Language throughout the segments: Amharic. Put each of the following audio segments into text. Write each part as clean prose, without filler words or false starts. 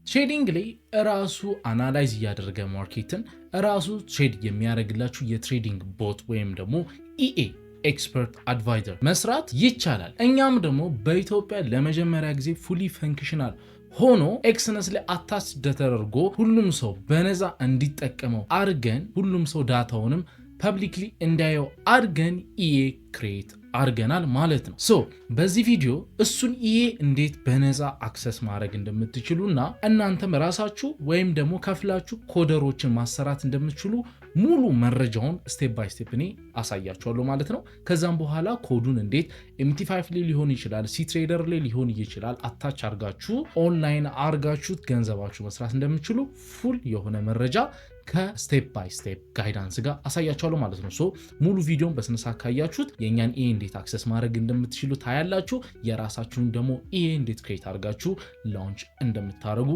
ትሬዲንግ ላይ ራሱ አናላይዝ ያደረገ ማርኬትን ራሱ ትሬድ የሚያደርግላችሁ የትሬዲንግ ቦት ወይም ደግሞ ኢኤ ኤክስፐርት አድቫይዘር መስራት ይቻላል። እኛም ደግሞ በኢትዮጵያ ለመጀመሪያ ጊዜ ፉሊ ፈንክሽናል ሆኖ ኤክስነስ ላይ አታች ተደርጎ ሁሉም ሰው በነፃ እንዲጠቀመው አድርገን ሁሉም ሰው ዳታውንም ፐብሊክሊ እንዳየው አድርገን ኢኤ ክሬት አድርገናል ማለት ነው። በዚህ ቪዲዮ እሱን ኢኤ እንዴት በነፃ አክሰስ ማድረግ እንደምትችሉና እናንተም ራሳችሁ ወይም ደግሞ ከፍላችሁ ኮደሮችን ማሰራት እንደምትችሉ ሙሉ መረጃውን ስቴፕ ባይ ስቴፕ እኔ አሳያችኋለሁ ማለት ነው። ከዛም በኋላ ኮዱን እንዴት MT5 ላይ ሊሆን ይችላል፣ ሲትሬደር ላይ ሊሆን ይችላል አታች አርጋችሁ ኦንላይን አርጋችሁት ገንዘባችሁ መስራት እንደምትችሉ ፉል የሆነ መረጃ ከስቴፕ ባይ ስቴፕ ጋይዳንስ ጋር አሳያችኋለሁ ማለት ነው። ሙሉ ቪዲዮን በስነሳ ካያችሁት የኛን ኢኤ እንዴት አክሰስ ማድረግ እንደምትችሉ ታያላችሁ። የራሳችሁን ደግሞ ኢኤ እንዴት ክሬት አድርጋችሁ ላውንች እንደምታደርጉ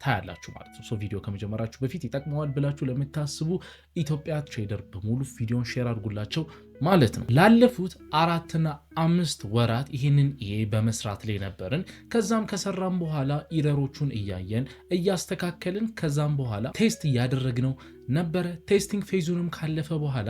ታያላችሁ ማለት ነው። ቪዲዮ ከመጀመራችሁ በፊት ይጠቅመዋል ብላችሁ ለምታስቡ ኢትዮጵያ ትሬደር በሙሉ ቪዲዮን ሼር አድርጉላቸው ማለት ነው። ላለፉት 4 እና 5 ወራት ይህንን ኢኤ በመስራት ላይ ነበርን። ከዛም ከሰራም በኋላ ኢረሮቹን እያየን እያስተካከልን ከዛም በኋላ ቴስት እያደረግነው ነበረ። ቴስቲንግ ፌዙንም ካለፈ በኋላ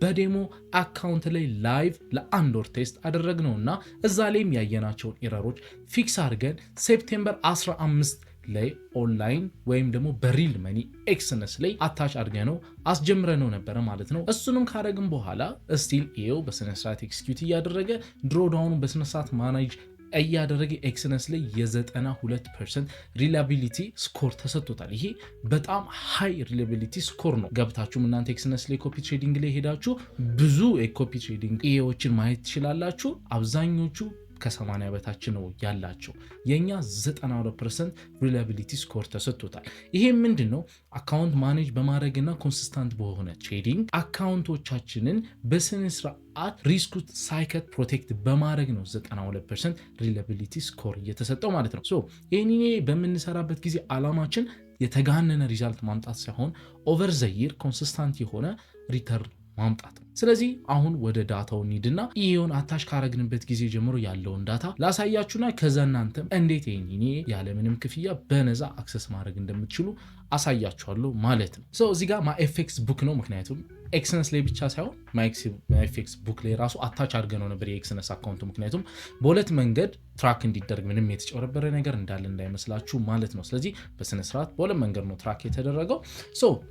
በዴሞ አካውንት ላይ ላይቭ ለ1 ወር ቴስት አደረግነውና እዛ ላይም ያየናቸውን ኢረሮች ፊክስ አድርገን ሴፕቴምበር 15 ላይ ኦንላይን ወይም ደግሞ በሪል መኒ ኤክስነስ ላይ አታች አድርገነው አስጀምረነው ነበረ ማለት ነው። እሱንም ካረግን በኋላ ስቲል ኢኤው በስነ ስርዓት ኤክስኪዩት እያደረገ ድሮዳውኑ በስነ ስርዓት ማኔጅ እያደረገ ኤክስነስ ላይ የ92% ሪላቢሊቲ ስኮር ተሰጥቶታል። ይሄ በጣም ሃይ ሪላቢሊቲ ስኮር ነው። ገብታችሁ እናንተ ኤክስነስ ላይ ኮፒ ትሬዲንግ ላይ ሄዳችሁ ብዙ የኮፒ ትሬዲንግ ኢኤዎችን ማየት ትችላላችሁ። አብዛኞቹ ከ80 በታች ነው ያላቸው። የኛ 92% ሪላቢሊቲ ስኮር ተሰጥቶታል። ይሄ ምንድነው? አካውንት ማኔጅ በማድረግና ኮንሲስታንት በሆነ ትሬዲንግ አካውንቶቻችንን በስነ ስርዓት ሪስኩ ሳይከት ፕሮቴክት በማድረግ ነው 92% ሪላቢሊቲ ስኮር እየተሰጠው ማለት ነው። ይሄን በምንሰራበት ጊዜ አላማችን የተጋነነ ሪዛልት ማምጣት ሳይሆን ኦቨር ዘ ይር ኮንሲስታንት የሆነ ሪተርን ማምጣት። ስለዚህ አሁን ወደ ዳታው እንሂድና ኢኤውን አታች ካረግንበት ጊዜ ጀምሮ ያለውን ዳታ ላሳያችሁና ከዛ እናንተም እንዴት ይሄን ያለምንም ክፍያ በነፃ አክሰስ ማድረግ እንደምትችሉ አሳያችኋለሁ ማለት ነው። እዚህ ጋር ማኤፍኤክስ ቡክ ነው። ምክንያቱም ኤክስነስ ላይ ብቻ ሳይሆን ማኤፍኤክስ ቡክ ላይ ራሱ አታች አድርገነው ነበር የኤክስነስ አካውንቱ። ምክንያቱም በሁለት መንገድ ትራክ እንዲደረግ ምንም የተጨበረበረ ነገር እንዳለ እንዳይመስላችሁ ማለት ነው። ስለዚህ በስነ ስርዓት በሁለት መንገድ ነው ትራክ የተደረገው።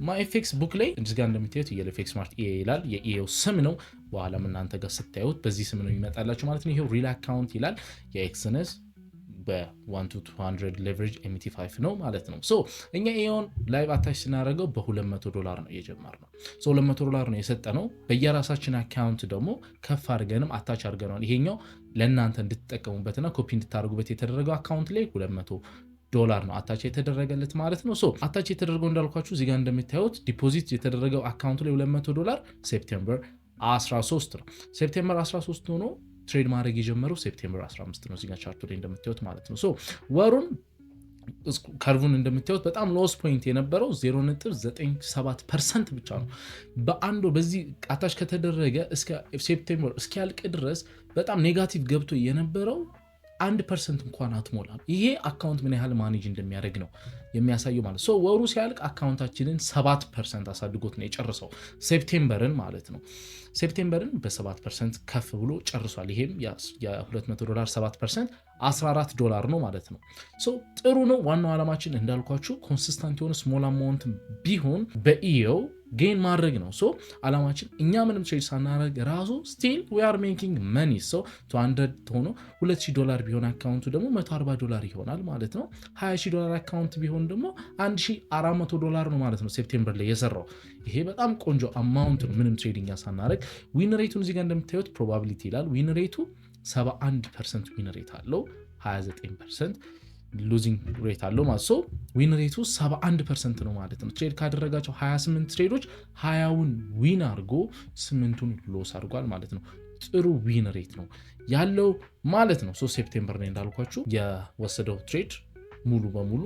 ማኤፍኤክስ ቡክ ላይ እዚህ ጋር እንደምታዩት የኤልኤፍኤክስ ስማርት ኢኤ ይላል። የኢኤው ስም ነው። በኋላም እናንተ ጋር ስታዩት በዚህ ስም ነው ይመጣላችሁ ማለት ነው። ይሄው ሪል አካውንት ይላል። የኤክስነስ በ1 to 200 ሌቨሬጅ MT5 ነው ማለት ነው። እኛ ኢኤውን ላይቭ አታች ስናደርገው $200 ነው የጀመርነው። $200 ነው የሰጠነው። በየራሳችን አካውንት ደግሞ ከፍ አድርገንም አታች አድርገናል። ይሄኛው ለእናንተ እንድትጠቀሙበትና ኮፒ እንድታደርጉበት የተደረገው አካውንት ላይ $200 ነው አታች የተደረገለት ማለት ነው። አታች የተደረገው እንዳልኳችሁ እዚህ ጋር እንደምታዩት ዲፖዚት የተደረገው አካውንት ላይ $200 ሴፕቴምበር 13 ነው። ሴፕቴምበር 13 ሆኖ ትሬድ ማድረግ የጀመረው ሴፕቴምበር 15 ነው። እዚጋ ቻርቱ ላይ እንደምታዩት ማለት ነው። ወሩን ከርቡን እንደምታዩት በጣም ሎስ ፖይንት የነበረው 0.97% ብቻ ነው። በአንዱ በዚህ አታች ከተደረገ እስከ ሴፕቴምበር እስኪያልቅ ድረስ በጣም ኔጋቲቭ ገብቶ የነበረው 1% እንኳን አትሞላም። ይሄ አካውንት ምን ያህል ማኔጅ እንደሚያደርግ ነው የሚያሳየው ማለት ነው። ወሩ ሲያልቅ አካውንታችንን 7% አሳድጎት ነው የጨርሰው ሴፕቴምበርን ማለት ነው። ሴፕቴምበርን በ7% ከፍ ብሎ ጨርሷል። ይሄም የ$200 7% $14 ነው ማለት ነው። ጥሩ ነው። ዋናው ዓላማችን እንዳልኳችሁ ኮንሲስታንት የሆነ ስሞል አማውንት ቢሆን በኢኤው ጌን ማድረግ ነው። ዓላማችን እኛ ምንም ትሬድ ሳናደርግ ራሱ ስቲል ዊ አር ሜኪንግ መኒ። 200 ሆኖ $2,000 ቢሆን አካውንቱ ደግሞ $140 ይሆናል ማለት ነው። $20,000 አካውንት ቢሆን ደግሞ $1,400 ነው ማለት ነው ሴፕቴምበር ላይ የሰራው። ይሄ በጣም ቆንጆ አማውንት ነው ምንም ትሬዲንግ ሳናደርግ። ዊን ሬቱን እዚህ ጋር እንደምታዩት ፕሮባቢሊቲ ይላል። ዊን ሬቱ 71% ዊን ሬት አለው፣ 29% ሉዚንግ ሬት አለው ማለት ነው። ዊን ሬቱ 71% ነው ማለት ነው። ትሬድ ካደረጋቸው 28 ትሬዶች 20ውን ዊን አድርጎ 8ቱን ሎስ አድርጓል ማለት ነው። ጥሩ ዊን ሬት ነው ያለው ማለት ነው። ሴፕቴምበር ላይ እንዳልኳችሁ የወሰደው ትሬድ ሙሉ በሙሉ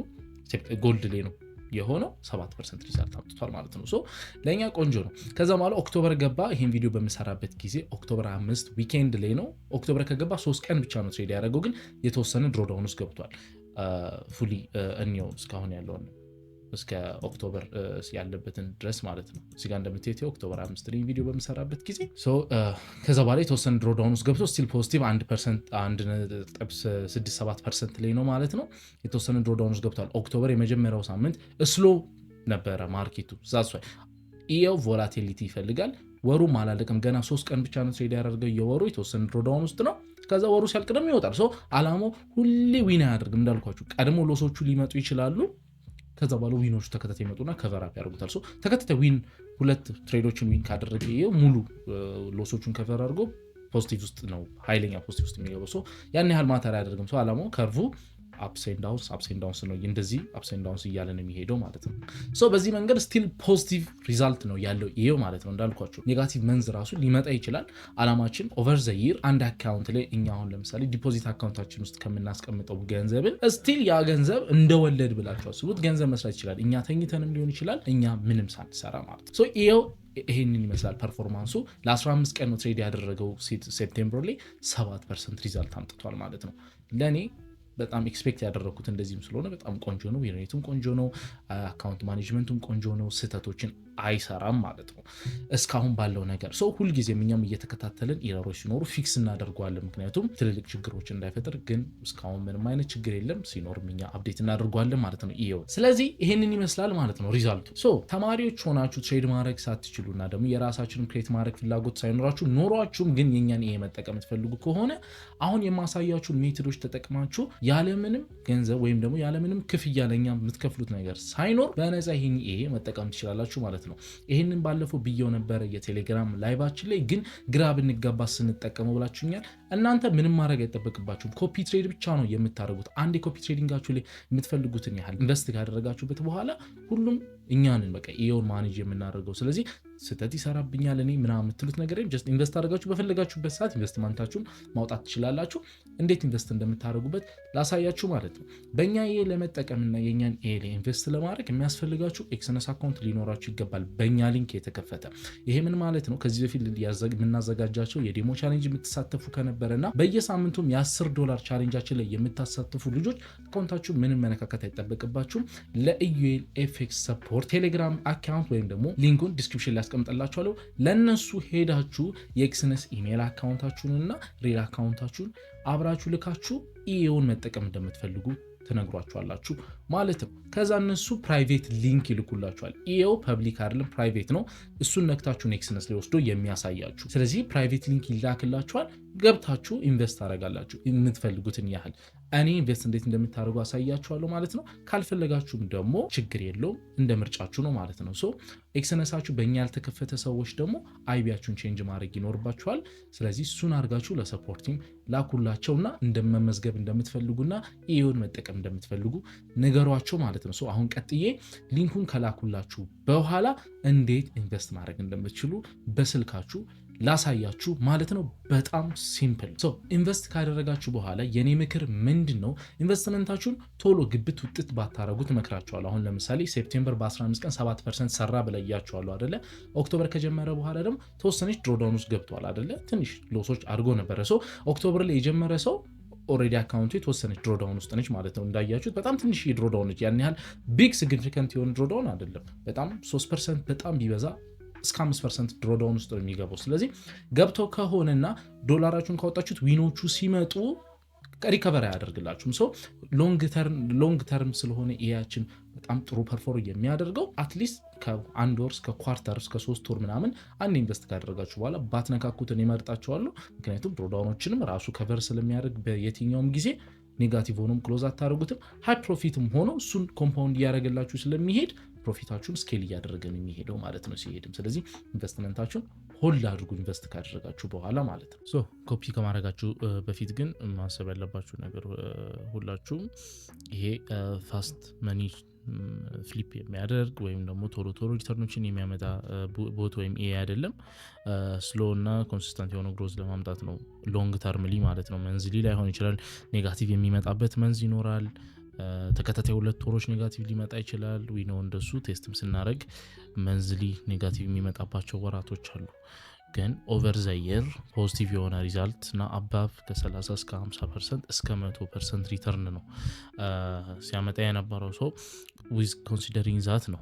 ጎልድ ላይ ነው የሆነው 7% ሪዛልት አምጥቷል ማለት ነው። ለኛ ቆንጆ ነው። ከዛ ማለት ኦክቶበር ገባ። ይሄን ቪዲዮ በመሰራበት ጊዜ ኦክቶበር 5 ዊኬንድ ላይ ነው። ኦክቶበር ከገባ 3 ቀን ብቻ ነው ትሬድ ያደረገው፣ ግን የተወሰነ ድሮዳውን ውስጥ ገብቷል። ፉሊ እንየው እስካሁን ያለውን እስከ ኦክቶበር ያለበትን ድረስ ማለት ነው። እዚህ ጋር እንደምታዩት ኦክቶበር 5 ላይ ቪዲዮ በምሰራበት ጊዜ ከዛ በኋላ የተወሰነ ድሮዳውን ውስጥ ገብቶ ስቲል ፖዚቲቭ 1.67% ላይ ነው ማለት ነው። የተወሰነ ድሮዳውን ውስጥ ገብቷል። ኦክቶበር የመጀመሪያው ሳምንት ስሎ ነበረ ማርኬቱ ዛሷ ይሄው ቮላቲሊቲ ይፈልጋል። ወሩም አላለቀም ገና 3 ቀን ብቻ ነው ትሬድ ያደርገው የወሩ የተወሰነ ድሮዳውን ውስጥ ነው። ከዛ ወሩ ሲያልቅ ደግሞ ይወጣል። አላማው ሁሌ ዊን አያደርግም እንዳልኳችሁ ቀድሞ ሎሶቹ ሊመጡ ይችላሉ። ከዛ በኋላ ዊኖቹ ተከታታይ ይመጡና ከቨር አፕ ያደርጉታል። ተከታታይ ዊን 2 ትሬዶችን ዊን ካደረገ ሙሉ ሎሶቹን ከቨር አድርጎ ፖዚቲቭ ውስጥ ነው ኃይለኛ ፖዚቲቭ ውስጥ የሚገባው። ያን ያህል ማተር አያደርግም። አላማው ከርቭ አፕስ ኤንድ ዳውንስ ነው እንደዚህ አፕስ ኤንድ ዳውንስ እያለ ነው የሚሄደው ማለት ነው። በዚህ መንገድ ስቲል ፖዚቲቭ ሪዛልት ነው ያለው ይሄው ማለት ነው። እንዳልኳችሁ ኔጋቲቭ መንዝ ራሱ ሊመጣ ይችላል። አላማችን ኦቨር ዘ ይር አንድ አካውንት ላይ እኛ አሁን ለምሳሌ ዲፖዚት አካውንታችን ውስጥ ከምናስቀምጠው ገንዘብን ስቲል ያ ገንዘብ እንደወለድ ብላችሁ አስቡት። ገንዘብ መስራት ይችላል። እኛ ተኝተንም ሊሆን ይችላል፣ እኛ ምንም ሳንሰራ ማለት ነው። ይሄው ይሄንን ይመስላል ፐርፎርማንሱ። ለ15 ቀን ነው ትሬድ ያደረገው ሴፕቴምበር ላይ 7% ሪዛልት አምጥቷል ማለት ነው። ለኔ በጣም ኤክስፔክት ያደረኩት እንደዚህም ስለሆነ በጣም ቆንጆ ነው። ዩኒቱም ቆንጆ ነው፣ አካውንት ማኔጅመንቱም ቆንጆ ነው። ስህተቶችን አይሰራም ማለት ነው እስካሁን ባለው ነገር። ሁልጊዜም እኛም እየተከታተልን ኢረሮች ሲኖሩ ፊክስ እናደርገዋለን፣ ምክንያቱም ትልልቅ ችግሮች እንዳይፈጥር። ግን እስካሁን ምንም አይነት ችግር የለም። ሲኖርም እኛ አፕዴት እናደርገዋለን ማለት ነው ይሄው። ስለዚህ ይሄንን ይመስላል ማለት ነው ሪዛልቱ። ተማሪዎች ሆናችሁ ትሬድ ማድረግ ሳትችሉና ደግሞ የራሳችሁን ክሬት ማድረግ ፍላጎት ሳይኖራችሁ ኖሯችሁም ግን የኛን ይሄ መጠቀም ትፈልጉ ከሆነ አሁን የማሳያችሁን ሜቶዶች ተጠቅማችሁ ያለምንም ገንዘብ ወይም ደግሞ ያለምንም ክፍያ ለኛ የምትከፍሉት ነገር ሳይኖር በነፃ ይሄን ይሄ መጠቀም ትችላላችሁ ማለት ነው። ይሄንን ባለፈው ብየው ነበር የቴሌግራም ላይቫችን ላይ፣ ግን ግራ ብንጋባ ስንጠቀመው ብላችሁኛል። እናንተ ምንም ማድረግ አይጠበቅባችሁም። ኮፒ ትሬድ ብቻ ነው የምታደርጉት። አንድ የኮፒ ትሬዲንጋችሁ ላይ የምትፈልጉትን ያህል ኢንቨስት ካደረጋችሁበት በኋላ ሁሉም እኛንን በቃ ይሄውን ማኔጅ የምናደርገው። ስለዚህ ስህተት ይሰራብኛል እኔ ምናምን የምትሉት ነገር ጀስት ኢንቨስት አድርጋችሁ በፈለጋችሁበት ሰዓት ኢንቨስትመንታችሁን ማውጣት ትችላላችሁ። እንዴት ኢንቨስት እንደምታደርጉበት ላሳያችሁ ማለት ነው። በእኛ ይሄ ለመጠቀምና የኛን ይሄ ኢንቨስት ለማድረግ የሚያስፈልጋችሁ ኤክስነስ አካውንት ሊኖራችሁ ይገባል፣ በእኛ ሊንክ የተከፈተ። ይሄ ምን ማለት ነው? ከዚህ በፊት የምናዘጋጃቸው የዴሞ ቻሌንጅ የምትሳተፉ ከነበረና በየሳምንቱም $10 ቻሌንጃችን ላይ የምታሳተፉ ልጆች አካውንታችሁ ምንም መነካከት አይጠበቅባችሁም። ለኢዩኤል ኤፍኤክስ ሰፖርት ቴሌግራም አካውንት ወይም ደግሞ ሊንኩን ዲስክሪፕሽን ላይ አስቀምጥላችኋለሁ። ለነሱ ሄዳችሁ የኤክስነስ ኢሜል አካውንታችሁንና ሪል አካውንታችሁን አብራችሁ ልካችሁ ኢዩን መጠቀም እንደምትፈልጉ ትነግሯቸዋላችሁ ማለት ነው። ከዛ እነሱ ፕራይቬት ሊንክ ይልኩላችኋል። ኢኤው ፐብሊክ አይደለም ፕራይቬት ነው። እሱን ነክታችሁ ኔክስነስ ላይ ወስዶ የሚያሳያችሁ። ስለዚህ ፕራይቬት ሊንክ ይላክላችኋል። ገብታችሁ ኢንቨስት ታደርጋላችሁ የምትፈልጉትን ያህል። እኔ ኢንቨስት እንዴት እንደምታደርጉ አሳያችኋለሁ ማለት ነው። ካልፈለጋችሁም ደግሞ ችግር የለውም፣ እንደ ምርጫችሁ ነው ማለት ነው። ኤክስነሳችሁ በእኛ ያልተከፈተ ሰዎች ደግሞ አይቢያችሁን ቼንጅ ማድረግ ይኖርባችኋል። ስለዚህ እሱን አድርጋችሁ ለሰፖርት ቲም ላኩላቸውና እንደመመዝገብ እንደምትፈልጉና ኢዩን መጠቀም እንደምትፈልጉ ንገሯቸው ማለት ነው። አሁን ቀጥዬ ሊንኩን ከላኩላችሁ በኋላ እንዴት ኢንቨስት ማድረግ እንደምትችሉ በስልካችሁ ላሳያችሁ ማለት ነው። በጣም ሲምፕል። ኢንቨስት ካደረጋችሁ በኋላ የኔ ምክር ምንድን ነው? ኢንቨስትመንታችሁን ቶሎ ግብት ውጥት ባታረጉት እመክራችኋለሁ። አሁን ለምሳሌ ሴፕቴምበር በ15 ቀን 7% ሰራ ብለያችኋለሁ አይደለ? ኦክቶበር ከጀመረ በኋላ ደግሞ ተወሰነች ድሮዳውን ውስጥ ገብቷል አይደለ? ትንሽ ሎሶች አድርጎ ነበረ። ኦክቶበር ላይ የጀመረ ሰው ኦልሬዲ አካውንቱ የተወሰነች ድሮዳውን ውስጥ ነች ማለት ነው። እንዳያችሁት በጣም ትንሽ ድሮዳውን ነች። ያን ያህል ቢግ ሲግኒፊካንት የሆነ ድሮዳውን አይደለም። በጣም 3% በጣም ቢበዛ እስከ 5% ድሮዳውን ውስጥ ነው የሚገባው። ስለዚህ ገብተው ከሆነና ዶላራችሁን ካወጣችሁት ዊኖቹ ሲመጡ ሪከቨር አያደርግላችሁም። ሎንግ ተርም ስለሆነ ኢያችን በጣም ጥሩ ፐርፎርም የሚያደርገው አትሊስት ከአንድ ወር እስከ ኳርተር እስከ 3 ወር ምናምን አንድ ኢንቨስት ካደረጋችሁ በኋላ ባትነካኩትን ይመርጣችኋለሁ። ምክንያቱም ድሮዳውኖችንም ራሱ ከቨር ስለሚያደርግ በየትኛውም ጊዜ ኔጋቲቭ ሆኖም ክሎዝ አታደርጉትም። ሃይ ፕሮፊትም ሆኖ እሱን ኮምፓውንድ እያደረገላችሁ ስለሚሄድ ፕሮፊታችሁን ስኬል እያደረገ ነው የሚሄደው ማለት ነው ሲሄድም። ስለዚህ ኢንቨስትመንታችሁን ሆልድ አድርጉ ኢንቨስት ካደረጋችሁ በኋላ ማለት ነው። ኮፒ ከማድረጋችሁ በፊት ግን ማሰብ ያለባችሁ ነገር ሁላችሁም ይሄ ፋስት መኒ ፍሊፕ የሚያደርግ ወይም ደግሞ ቶሎ ቶሎ ሪተርኖችን የሚያመጣ ቦት ወይም ኤ አይደለም። ስሎ እና ኮንሲስተንት የሆነ ግሮዝ ለማምጣት ነው። ሎንግ ተርምሊ ማለት ነው። መንዝሊ ላይሆን ይችላል። ኔጋቲቭ የሚመጣበት መንዝ ይኖራል። ተከታታይ 2 ወሮች ኔጋቲቭ ሊመጣ ይችላል። ዊ ነው እንደሱ ቴስትም ስናደርግ መንዝሊ ኔጋቲቭ የሚመጣባቸው ወራቶች አሉ። ግን ኦቨር ዘ የር ፖዚቲቭ የሆነ ሪዛልት እና አባቭ ከ30 እስከ 50% እስከ 100% ሪተርን ነው ሲያመጣ የነበረው። ሰው ዊዝ ኮንሲደሪንግ ዛት ነው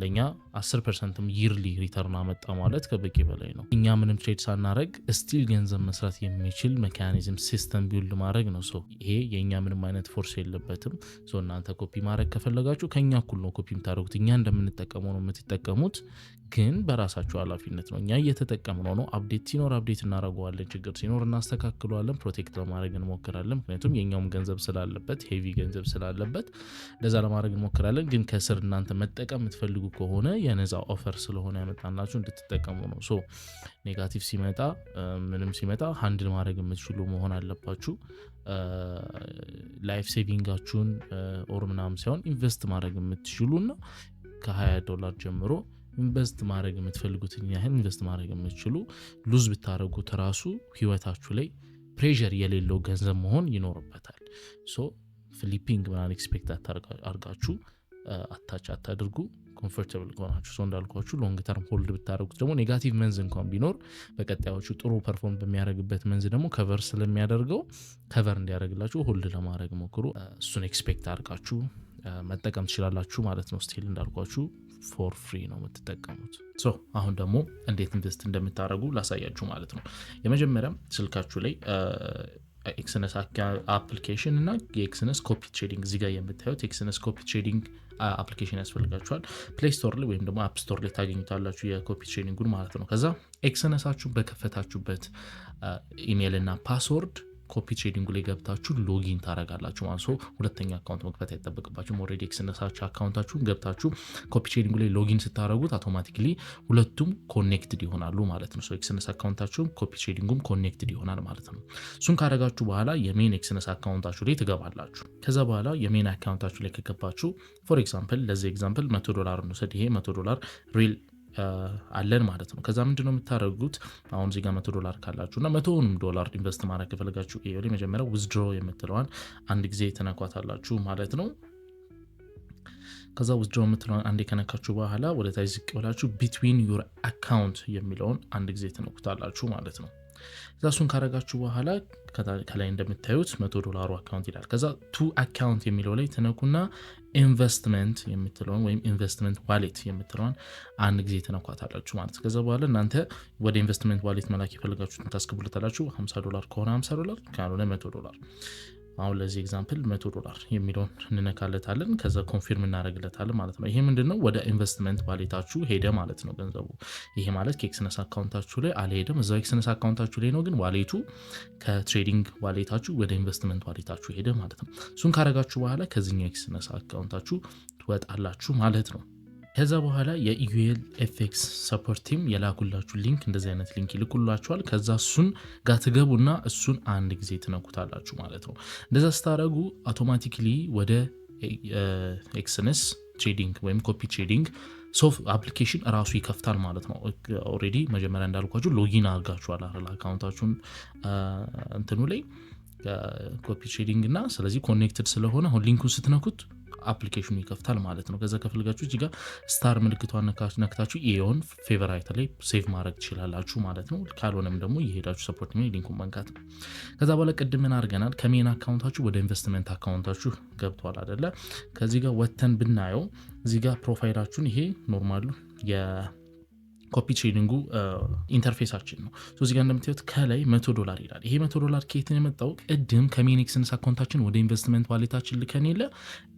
ለኛ 10% ይርሊ ሪተርን አመጣ ማለት ከበቂ በላይ ነው። እኛ ምንም ትሬድ ሳናረግ ስቲል ገንዘብ መስራት የሚችል ሜካኒዝም ሲስተም ቢውልድ ማድረግ ነው። ሰው ይሄ የኛ ምንም አይነት ፎርስ የለበትም። ሰው እናንተ ኮፒ ማድረግ ከፈለጋችሁ ከኛ እኩል ነው ኮፒ የምታደርጉት። እኛ እንደምንጠቀመው ነው የምትጠቀሙት፣ ግን በራሳችሁ ኃላፊነት ነው። እኛ እየተጠቀምነው ነው። አፕዴት ሲኖር አፕዴት እናደርገዋለን፣ ችግር ሲኖር እናስተካክለዋለን፣ ፕሮቴክት ለማድረግ እንሞክራለን። ምክንያቱም የኛውም ገንዘብ ስላለበት ሄቪ ገንዘብ ስላለበት ለዛ ለማድረግ እንሞክራለን። ግን ከስር እናንተ መጠቀም የምትፈልጉ ከሆነ የነፃ ኦፈር ስለሆነ ያመጣላችሁ እንድትጠቀሙ ነው። ሶ ኔጋቲቭ ሲመጣ ምንም ሲመጣ ሃንድል ማድረግ የምትችሉ መሆን አለባችሁ። ላይፍ ሴቪንጋችሁን ኦር ምናምን ሳይሆን ኢንቨስት ማድረግ የምትችሉና $20 ጀምሮ ኢንቨስት ማድረግ የምትፈልጉትን ያህል ኢንቨስት ማድረግ የምትችሉ ሉዝ ብታረጉት ራሱ ህይወታችሁ ላይ ፕሬሸር የሌለው ገንዘብ መሆን ይኖርበታል። ሶ ፍሊፒንግ ምናምን ኤክስፔክት አታርጋችሁ አታች አታድርጉ። ኮምፎርታብል ከሆናችሁ ሰው እንዳልኳችሁ ሎንግ ተርም ሆልድ ብታረጉት ደግሞ ኔጋቲቭ መንዝ እንኳን ቢኖር በቀጣዮቹ ጥሩ ፐርፎርም በሚያደርግበት መንዝ ደግሞ ከቨር ስለሚያደርገው ከቨር እንዲያደርግላችሁ ሆልድ ለማድረግ ሞክሩ። እሱን ኤክስፔክት አድርጋችሁ መጠቀም ትችላላችሁ ማለት ነው። ስቲል እንዳልኳችሁ ፎር ፍሪ ነው የምትጠቀሙት። ሶ አሁን ደግሞ እንዴት ኢንቨስት እንደምታደርጉ ላሳያችሁ ማለት ነው። የመጀመሪያ ስልካችሁ ላይ ኤክስነስ አፕሊኬሽን እና የኤክስነስ ኮፒ ትሬዲንግ እዚህ ጋር የምታዩት ኤክስነስ ኮፒ ትሬዲንግ አፕሊኬሽን ያስፈልጋችኋል። ፕሌይ ስቶር ላይ ወይም ደግሞ አፕ ስቶር ላይ ታገኙታላችሁ የኮፒ ትሬዲንጉን ማለት ነው። ከዛ ኤክስነሳችሁ በከፈታችሁበት ኢሜይል እና ፓስወርድ ኮፒ ትሬዲንጉ ላይ ገብታችሁ ሎጊን ታረጋላችሁ ማለት ነው። ሁለተኛ አካውንት መክፈት አይጠበቅባችሁም። ኦልሬዲ ኤክስነሳችሁ አካውንታችሁን ገብታችሁ ኮፒ ትሬዲንጉ ላይ ሎጊን ስታረጉት አውቶማቲካሊ ሁለቱም ኮኔክትድ ይሆናሉ ማለት ነው። ሶ ኤክስነስ አካውንታችሁም ኮፒ ትሬዲንጉም ኮኔክትድ ይሆናል ማለት ነው። እሱን ካረጋችሁ በኋላ የሜን ኤክስነስ አካውንታችሁ ላይ ትገባላችሁ። ከዛ በኋላ የሜን አካውንታችሁ ላይ ከገባችሁ ፎር ኤግዛምፕል ለዚህ ኤግዛምፕል $100 እንውሰድ። ይሄ $100 ሪል አለን ማለት ነው። ከዛ ምንድነው የምታደርጉት? አሁን እዚህ ጋር $100 ካላችሁና $100 ኢንቨስት ማድረግ ከፈለጋችሁ ይሄ መጀመሪያ ዊዝድሮ የምትለዋን አንድ ጊዜ ተነኳታላችሁ ማለት ነው። ከዛ ዊዝድሮ የምትለዋን አንዴ ከነካችሁ በኋላ ወደ ታች ዝቅ ብላችሁ ቢትዊን ዩር አካውንት የሚለውን አንድ ጊዜ ተነኩታላችሁ ማለት ነው። ከዛ እሱን ካረጋችሁ በኋላ ከላይ እንደምታዩት $100 አካውንት ይላል። ከዛ ቱ አካውንት የሚለው ላይ ተነኩና ኢንቨስትመንት የምትለውን ወይም ኢንቨስትመንት ዋሌት የምትለውን አንድ ጊዜ ተነኳታላችሁ ማለት። ከዛ በኋላ እናንተ ወደ ኢንቨስትመንት ዋሌት መላክ የፈለጋችሁትን ታስገቡለታላችሁ። $50 ከሆነ $50 ካልሆነ $100። አሁን ለዚህ ኤግዛምፕል $100 የሚለውን እንነካለታለን። ከዛ ኮንፊርም እናደርግለታለን ማለት ነው። ይሄ ምንድነው ወደ ኢንቨስትመንት ዋሌታችሁ ሄደ ማለት ነው ገንዘቡ። ይሄ ማለት ከኤክስነስ አካውንታችሁ ላይ አልሄደም፣ እዛው ኤክስነስ አካውንታችሁ ላይ ነው፣ ግን ዋሌቱ ከትሬዲንግ ዋሌታችሁ ወደ ኢንቨስትመንት ዋሌታችሁ ሄደ ማለት ነው። እሱን ካረጋችሁ በኋላ ከዚህኛው ኤክስነስ አካውንታችሁ ትወጣላችሁ ማለት ነው። ከዛ በኋላ የኢዩኤል ኤፍኤክስ ሰፖርት ቲም የላኩላችሁ ሊንክ እንደዚህ አይነት ሊንክ ይልኩላችኋል። ከዛ እሱን ጋር ትገቡና እሱን አንድ ጊዜ ትነኩታላችሁ ማለት ነው። እንደዛ ስታደርጉ አውቶማቲካሊ ወደ ኤክስነስ ትሬዲንግ ወይም ኮፒ ትሬዲንግ ሶፍት አፕሊኬሽን ራሱ ይከፍታል ማለት ነው። ኦልሬዲ መጀመሪያ እንዳልኳችሁ ሎጊን አድርጋችኋል አይደል አካውንታችሁን እንትኑ ላይ ኮፒ ትሬዲንግ እና ስለዚህ ኮኔክትድ ስለሆነ አሁን ሊንኩን ስትነኩት አፕሊኬሽኑ ይከፍታል ማለት ነው። ከዛ ከፈልጋችሁ እዚህ ጋር ስታር ምልክቷን ነክታችሁ ኢኦን ፌቨራይት ላይ ሴቭ ማድረግ ትችላላችሁ ማለት ነው። ካልሆነም ደግሞ እየሄዳችሁ ሰፖርት ሜል ሊንኩን መንካት ነው። ከዛ በኋላ ቅድምን አድርገናል ከሜን አካውንታችሁ ወደ ኢንቨስትመንት አካውንታችሁ ገብቷል አይደለ? ከዚህ ጋር ወተን ብናየው እዚህ ጋር ፕሮፋይላችሁን ይሄ ኖርማሉ ኮፒ ትሬዲንጉ ኢንተርፌሳችን ነው። እዚህ ጋር እንደምታዩት ከላይ $100 ይላል። ይሄ $100 ከየት ነው የመጣው? ቅድም ከሜን ኤክስነስ አካውንታችን ወደ ኢንቨስትመንት ዋሌታችን ልከን የለ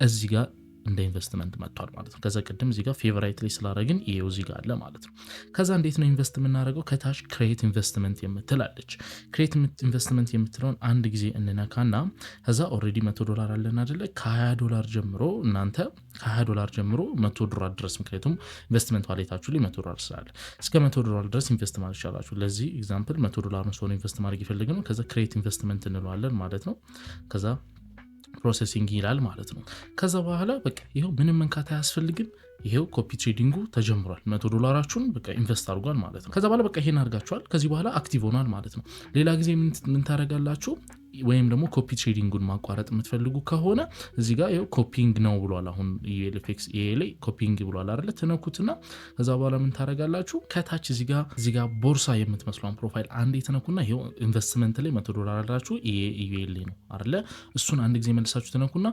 እዚህ ጋር እንደ ኢንቨስትመንት መጥቷል ማለት ነው። ከዛ ቅድም እዚህ ጋር ፌቨራይት ላይ ስላደረግን ይሄው እዚህ ጋር አለ ማለት ነው። ከዛ እንዴት ነው ኢንቨስት የምናደርገው? ከታች ክሬት ኢንቨስትመንት የምትላለች ክሬት ኢንቨስትመንት የምትለውን አንድ ጊዜ እንነካና ከዛ ኦልሬዲ $100 አለን አይደለ? ከ$20 ጀምሮ እናንተ $20 ጀምሮ $100 ድረስ ምክንያቱም ኢንቨስትመንት ዋሌታችሁ ላይ $100 ስላለ እስከ $100 ድረስ ኢንቨስት ማድረግ ይችላላችሁ። ለዚህ ኤግዛምፕል $100 ነው ኢንቨስት ማድረግ ይፈልግነው። ከዛ ክሬት ኢንቨስትመንት እንለዋለን ማለት ነው። ከዛ ፕሮሰሲንግ ይላል ማለት ነው። ከዛ በኋላ በቃ ይሄው ምንም መንካት አያስፈልግም። ይሄው ኮፒ ትሬዲንጉ ተጀምሯል። $100 በቃ ኢንቨስት አድርጓል ማለት ነው። ከዛ በኋላ በቃ ይሄን አድርጋችኋል። ከዚህ በኋላ አክቲቭ ሆኗል ማለት ነው። ሌላ ጊዜ ምን ታደርጋላችሁ? ወይም ደግሞ ኮፒ ትሬዲንጉን ማቋረጥ የምትፈልጉ ከሆነ እዚህ ጋር ይሄው ኮፒንግ ነው ብሏል። አሁን ELFX ላይ ኮፒንግ ብሏል አይደለ? ተነኩትና ከዛ በኋላ ምን ታደርጋላችሁ? ከታች እዚህ ጋር ቦርሳ የምትመስለውን ፕሮፋይል አንዴ ተነኩና ይሄው ኢንቨስትመንት ላይ $100 አላችሁ። EL ነው አይደለ? እሱን አንድ ጊዜ መልሳችሁ ተነኩና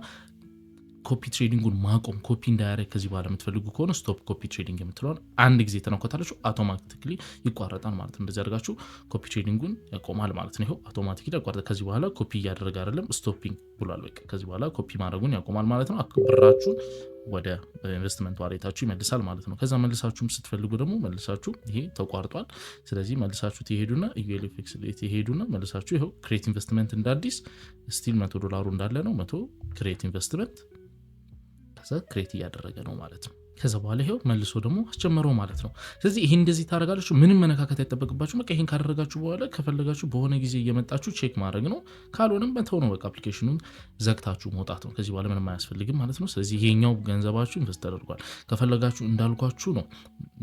ኮፒ ትሬዲንጉን ማቆም ኮፒ እንዳያደርግ ከዚህ በኋላ የምትፈልጉ ከሆነ ስቶፕ ኮፒ ትሬዲንግ የምትለውን አንድ ጊዜ ተነኮታላችሁ አውቶማቲክሊ ይቋረጣል ማለት ነው። እንደዚህ አድርጋችሁ ኮፒ ትሬዲንጉን ያቆማል ማለት ነው። ይሄው አውቶማቲክሊ ያቋርጣል። ከዚህ በኋላ ኮፒ እያደረገ አይደለም ስቶፒንግ ብሏል። በቃ ከዚህ በኋላ ኮፒ ማድረጉን ያቆማል ማለት ነው። ብራችሁን ወደ ኢንቨስትመንት ዋሌታችሁ ይመልሳል ማለት ነው። ከዛ መልሳችሁም ስትፈልጉ ደግሞ መልሳችሁ ይሄ ተቋርጧል። ስለዚህ መልሳችሁ ትሄዱና ELFX ላይ ትሄዱና መልሳችሁ ይሄው ክሬት ኢንቨስትመንት እንዳዲስ ስቲል $100 እንዳለ ነው 100 ክሬት ኢንቨስትመንት ከዛ ክሬት እያደረገ ነው ማለት ነው። ከዛ በኋላ ይሄው መልሶ ደግሞ አስጀመረው ማለት ነው። ስለዚህ ይሄን እንደዚህ ታደርጋላችሁ። ምንም መነካከት አይጠበቅባችሁ። በቃ ይሄን ካደረጋችሁ በኋላ ከፈለጋችሁ በሆነ ጊዜ እየመጣችሁ ቼክ ማድረግ ነው። ካልሆነም መተው ነው። በቃ አፕሊኬሽኑን ዘግታችሁ መውጣት ነው። ከዚህ በኋላ ምንም አያስፈልግም ማለት ነው። ስለዚህ ይሄኛው ገንዘባችሁ ኢንቨስት ተደርጓል። ከፈለጋችሁ እንዳልኳችሁ ነው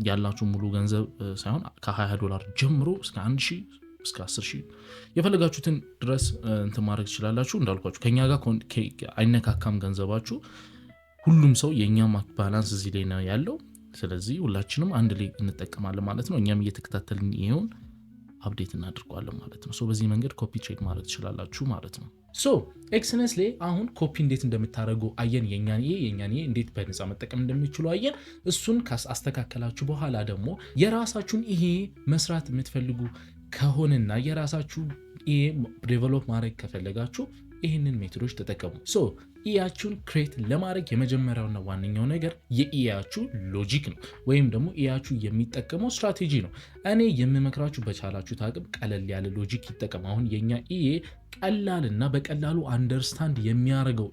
ያላችሁ ሙሉ ገንዘብ ሳይሆን ከ$20 ጀምሮ እስከ 1000 እስከ 10000 የፈለጋችሁትን ድረስ እንትን ማድረግ ትችላላችሁ። እንዳልኳችሁ ከኛ ጋር አይነካካም ገንዘባችሁ። ሁሉም ሰው የኛም ባላንስ እዚህ ላይ ነው ያለው። ስለዚህ ሁላችንም አንድ ላይ እንጠቀማለን ማለት ነው። እኛም እየተከታተልን ይሄውን አፕዴት እናድርጓለን ማለት ነው። በዚህ መንገድ ኮፒ ትሬድ ማድረግ ትችላላችሁ ማለት ነው። ኤክስነስ ላይ አሁን ኮፒ እንዴት እንደምታደርጉ አየን። የኛን እንዴት በነፃ መጠቀም እንደሚችሉ አየን። እሱን ካስተካከላችሁ በኋላ ደግሞ የራሳችሁን ይሄ መስራት የምትፈልጉ ከሆነና የራሳችሁ ይሄ ዴቨሎፕ ማድረግ ከፈለጋችሁ ይህንን ሜቶዶች ተጠቀሙ። ኢያችሁን ክሬት ለማድረግ የመጀመሪያውና ዋነኛው ነገር የኢያችሁ ሎጂክ ነው፣ ወይም ደግሞ ኢያችሁ የሚጠቀመው ስትራቴጂ ነው። እኔ የምመክራችሁ በቻላችሁት አቅም ቀለል ያለ ሎጂክ ይጠቀም። አሁን የኛ ኢኤ ቀላልና በቀላሉ አንደርስታንድ የሚያደርገው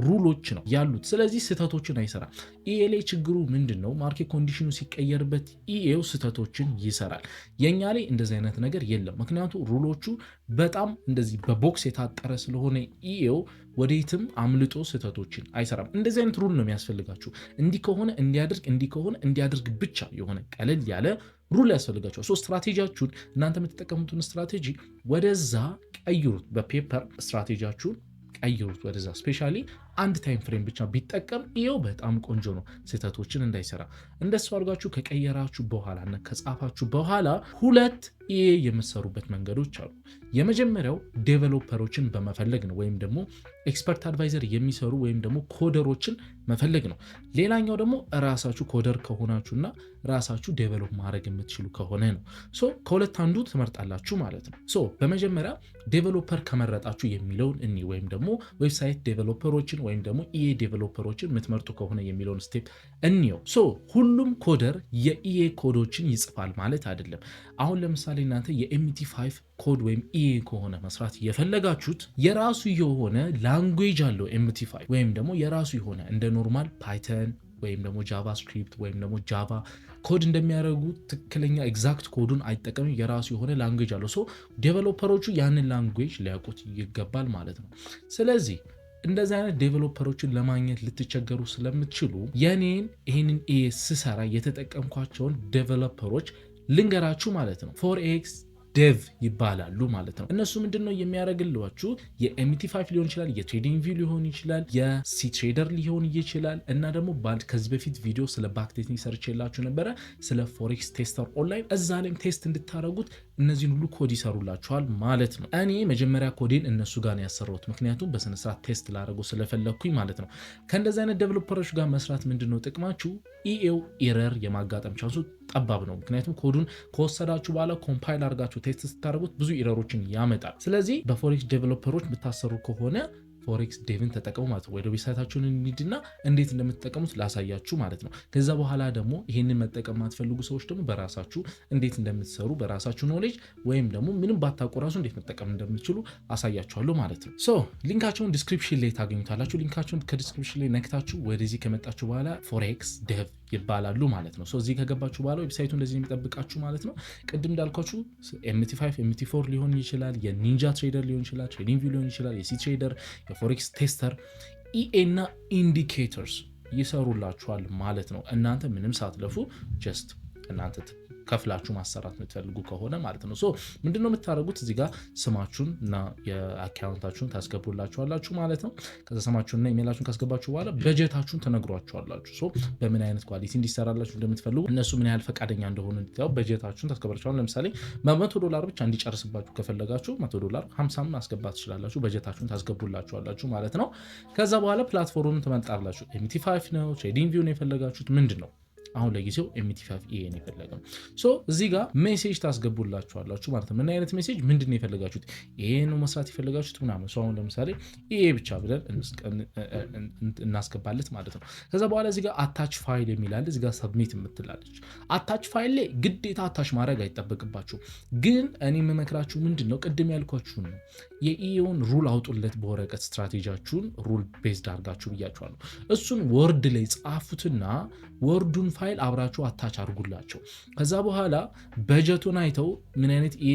ሩሎች ነው ያሉት። ስለዚህ ስህተቶችን አይሰራም። ኢኤ ላይ ችግሩ ምንድነው? ማርኬት ኮንዲሽኑ ሲቀየርበት ኢኤው ስህተቶችን ይሰራል። የኛ ላይ እንደዚህ አይነት ነገር የለም። ምክንያቱም ሩሎቹ በጣም እንደዚህ በቦክስ የታጠረ ስለሆነ ኢኤው ወዴትም አምልጦ ስህተቶችን አይሰራም። እንደዚህ አይነት ሩል ነው የሚያስፈልጋችሁ። እንዲህ ከሆነ እንዲያደርግ ብቻ የሆነ ቀለል ያለ ሩል ያስፈልጋችኋል። ስትራቴጂያችሁን እናንተ የምትጠቀሙትን ስትራቴጂ ወደዛ ቀይሩት። በፔፐር ስትራቴጂያችሁን ቀይሩት ወደዛ። ስፔሻሊ አንድ ታይም ፍሬም ብቻ ቢጠቀም ይሄው በጣም ቆንጆ ነው፣ ስህተቶችን እንዳይሰራ። እንደሱ አድርጋችሁ ከቀየራችሁ በኋላ እና ከጻፋችሁ በኋላ ሁለት ይሄ የምትሰሩበት መንገዶች አሉ። የመጀመሪያው ዴቨሎፐሮችን በመፈለግ ነው፣ ወይም ደግሞ ኤክስፐርት አድቫይዘር የሚሰሩ ወይም ደግሞ ኮደሮችን መፈለግ ነው። ሌላኛው ደግሞ ራሳችሁ ኮደር ከሆናችሁና ራሳችሁ ዴቨሎፕ ማድረግ የምትችሉ ከሆነ ነው። ከሁለት አንዱ ትመርጣላችሁ ማለት ነው። በመጀመሪያ ዴቨሎፐር ከመረጣችሁ የሚለውን ወይም ደግሞ ዌብሳይት ዴቨሎፐሮችን ወይም ደግሞ ኢኤ ዴቨሎፐሮችን የምትመርጡ ከሆነ የሚለውን ስቴፕ እንየው። ሁሉም ኮደር የኢኤ ኮዶችን ይጽፋል ማለት አይደለም። አሁን ለምሳሌ እናንተ የኤምቲ5 ኮድ ወይም ኢኤ ከሆነ መስራት የፈለጋችሁት የራሱ የሆነ ላንጉዌጅ አለው ኤምቲ5፣ ወይም ደግሞ የራሱ የሆነ እንደ ኖርማል ፓይተን ወይም ደግሞ ጃቫስክሪፕት ወይም ደግሞ ጃቫ ኮድ እንደሚያደርጉ ትክክለኛ ኤግዛክት ኮዱን አይጠቀም። የራሱ የሆነ ላንጉዌጅ አለው። ዴቨሎፐሮቹ ያንን ላንጉዌጅ ሊያውቁት ይገባል ማለት ነው። ስለዚህ እንደዚህ አይነት ዴቨሎፐሮችን ለማግኘት ልትቸገሩ ስለምትችሉ ይህንን ኤ ስሰራ የተጠቀምኳቸውን ዴቨሎፐሮች ልንገራችሁ ማለት ነው። ፎሬክስ ዴቭ ይባላሉ ማለት ነው። እነሱ ምንድነው የሚያደርግላችሁ? የኤምቲ5 ሊሆን ይችላል፣ የትሬዲንግ ቪው ሊሆን ይችላል፣ የሲትሬደር ሊሆን ይችላል። እና ደግሞ ከዚህ በፊት ቪዲዮ ስለ ባክ ቴስቲንግ ሰርቼላችሁ ነበረ፣ ስለ ፎሬክስ ቴስተር ኦንላይን። እዛ ላይም ቴስት እንድታደርጉት እነዚህን ሁሉ ኮድ ይሰሩላችኋል ማለት ነው። እኔ መጀመሪያ ኮዴን እነሱ ጋር ነው ያሰራሁት፣ ምክንያቱም በስነስርዓት ቴስት ላደርጉ ስለፈለግኩኝ ማለት ነው። ከእንደዚህ አይነት ዴቨሎፐሮች ጋር መስራት ምንድነው ጥቅማችሁ? ኢኤው ኤረር የማጋጠም ቻንሱ ጠባብ ነው። ምክንያቱም ኮዱን ከወሰዳችሁ በኋላ ኮምፓይል አድርጋችሁ ቴስት ስታደርጉት ብዙ ኤረሮችን ያመጣል። ስለዚህ በፎሬክስ ዴቨሎፐሮች ብታሰሩ ከሆነ ፎሬክስ ዴቭን ተጠቀሙ ማለት ነው። ወደ ዌብሳይታችሁን እንሂድና እንዴት እንደምትጠቀሙት ላሳያችሁ ማለት ነው። ከዛ በኋላ ደግሞ ይሄንን መጠቀም ማትፈልጉ ሰዎች ደግሞ በራሳችሁ እንዴት እንደምትሰሩ በራሳችሁ ኖሌጅ ወይም ደግሞ ምንም ባታውቁ ራሱ እንዴት መጠቀም እንደምትችሉ አሳያችኋለሁ ማለት ነው። ሊንካቸውን ዲስክሪፕሽን ላይ ታገኙታላችሁ። ሊንካቸውን ከዲስክሪፕሽን ላይ ነክታችሁ ወደዚህ ከመጣችሁ በኋላ ፎሬክስ ዴቭ ይባላሉ ማለት ነው። እዚህ ከገባችሁ በኋላ ዌብሳይቱ እንደዚህ የሚጠብቃችሁ ማለት ነው። ቅድም እንዳልኳችሁ ኤምቲ5 ኤምቲ4 ሊሆን ይችላል፣ የኒንጃ ትሬደር ሊሆን ይችላል፣ ትሬዲንግ ቪው ሊሆን ይችላል፣ የሲ ትሬደር፣ የፎሬክስ ቴስተር፣ ኢኤ እና ኢንዲኬተርስ ይሰሩላችኋል ማለት ነው። እናንተ ምንም ሳትለፉ ጀስት እናንተ ከፍላችሁ ማሰራት የምትፈልጉ ከሆነ ማለት ነው። ሶ ምንድነው የምታደርጉት? እዚህ ጋር ስማችሁን እና የአካውንታችሁን ታስገቡላችኋላችሁ ማለት ነው። ከዛ ስማችሁንና ኢሜይላችሁን ካስገባችሁ በኋላ በጀታችሁን ተነግሯችኋላችሁ። ሶ በምን አይነት ኳሊቲ እንዲሰራላችሁ እንደምትፈልጉ እነሱ ምን ያህል ፈቃደኛ እንደሆኑ እንዲታው በጀታችሁን ታስገባላችኋል። ለምሳሌ $100 ብቻ እንዲጨርስባችሁ ከፈለጋችሁ $100 50 ማስገባት ትችላላችሁ። በጀታችሁን ታስገቡላችኋላችሁ ማለት ነው። ከዛ በኋላ ፕላትፎርሙን ትመርጣላችሁ። MT5 ነው፣ ትሬዲንግ ቪው ነው የፈለጋችሁት ምንድን ነው? አሁን ለጊዜው MT5 EA ነው የፈለገው። ሶ እዚህ ጋር ሜሴጅ ታስገቡላችኋላችሁ ማለት ነው። ምን አይነት ሜሴጅ ምንድን ነው የፈለጋችሁት? ይሄ ነው መስራት የፈለጋችሁት ምናምን። ሶ አሁን ለምሳሌ EA ብቻ ብለን እናስገባለት ማለት ነው። ከዛ በኋላ እዚህ ጋር አታች ፋይል የሚላል እዚህ ጋር ሰብሚት የምትላለች። አታች ፋይል ላይ ግዴታ አታች ማድረግ አይጠበቅባችሁ፣ ግን እኔ የምመክራችሁ ምንድን ነው ቅድም ያልኳችሁ ነው የኢኤውን ሩል አውጡለት በወረቀት ስትራቴጂያችሁን ሩል ቤዝድ አድርጋችሁ ብያችኋለሁ። እሱን ወርድ ላይ ጻፉትና ወርዱን ፋይል አብራችሁ አታች አድርጉላቸው። ከዛ በኋላ በጀቱን አይተው ምን አይነት ይሄ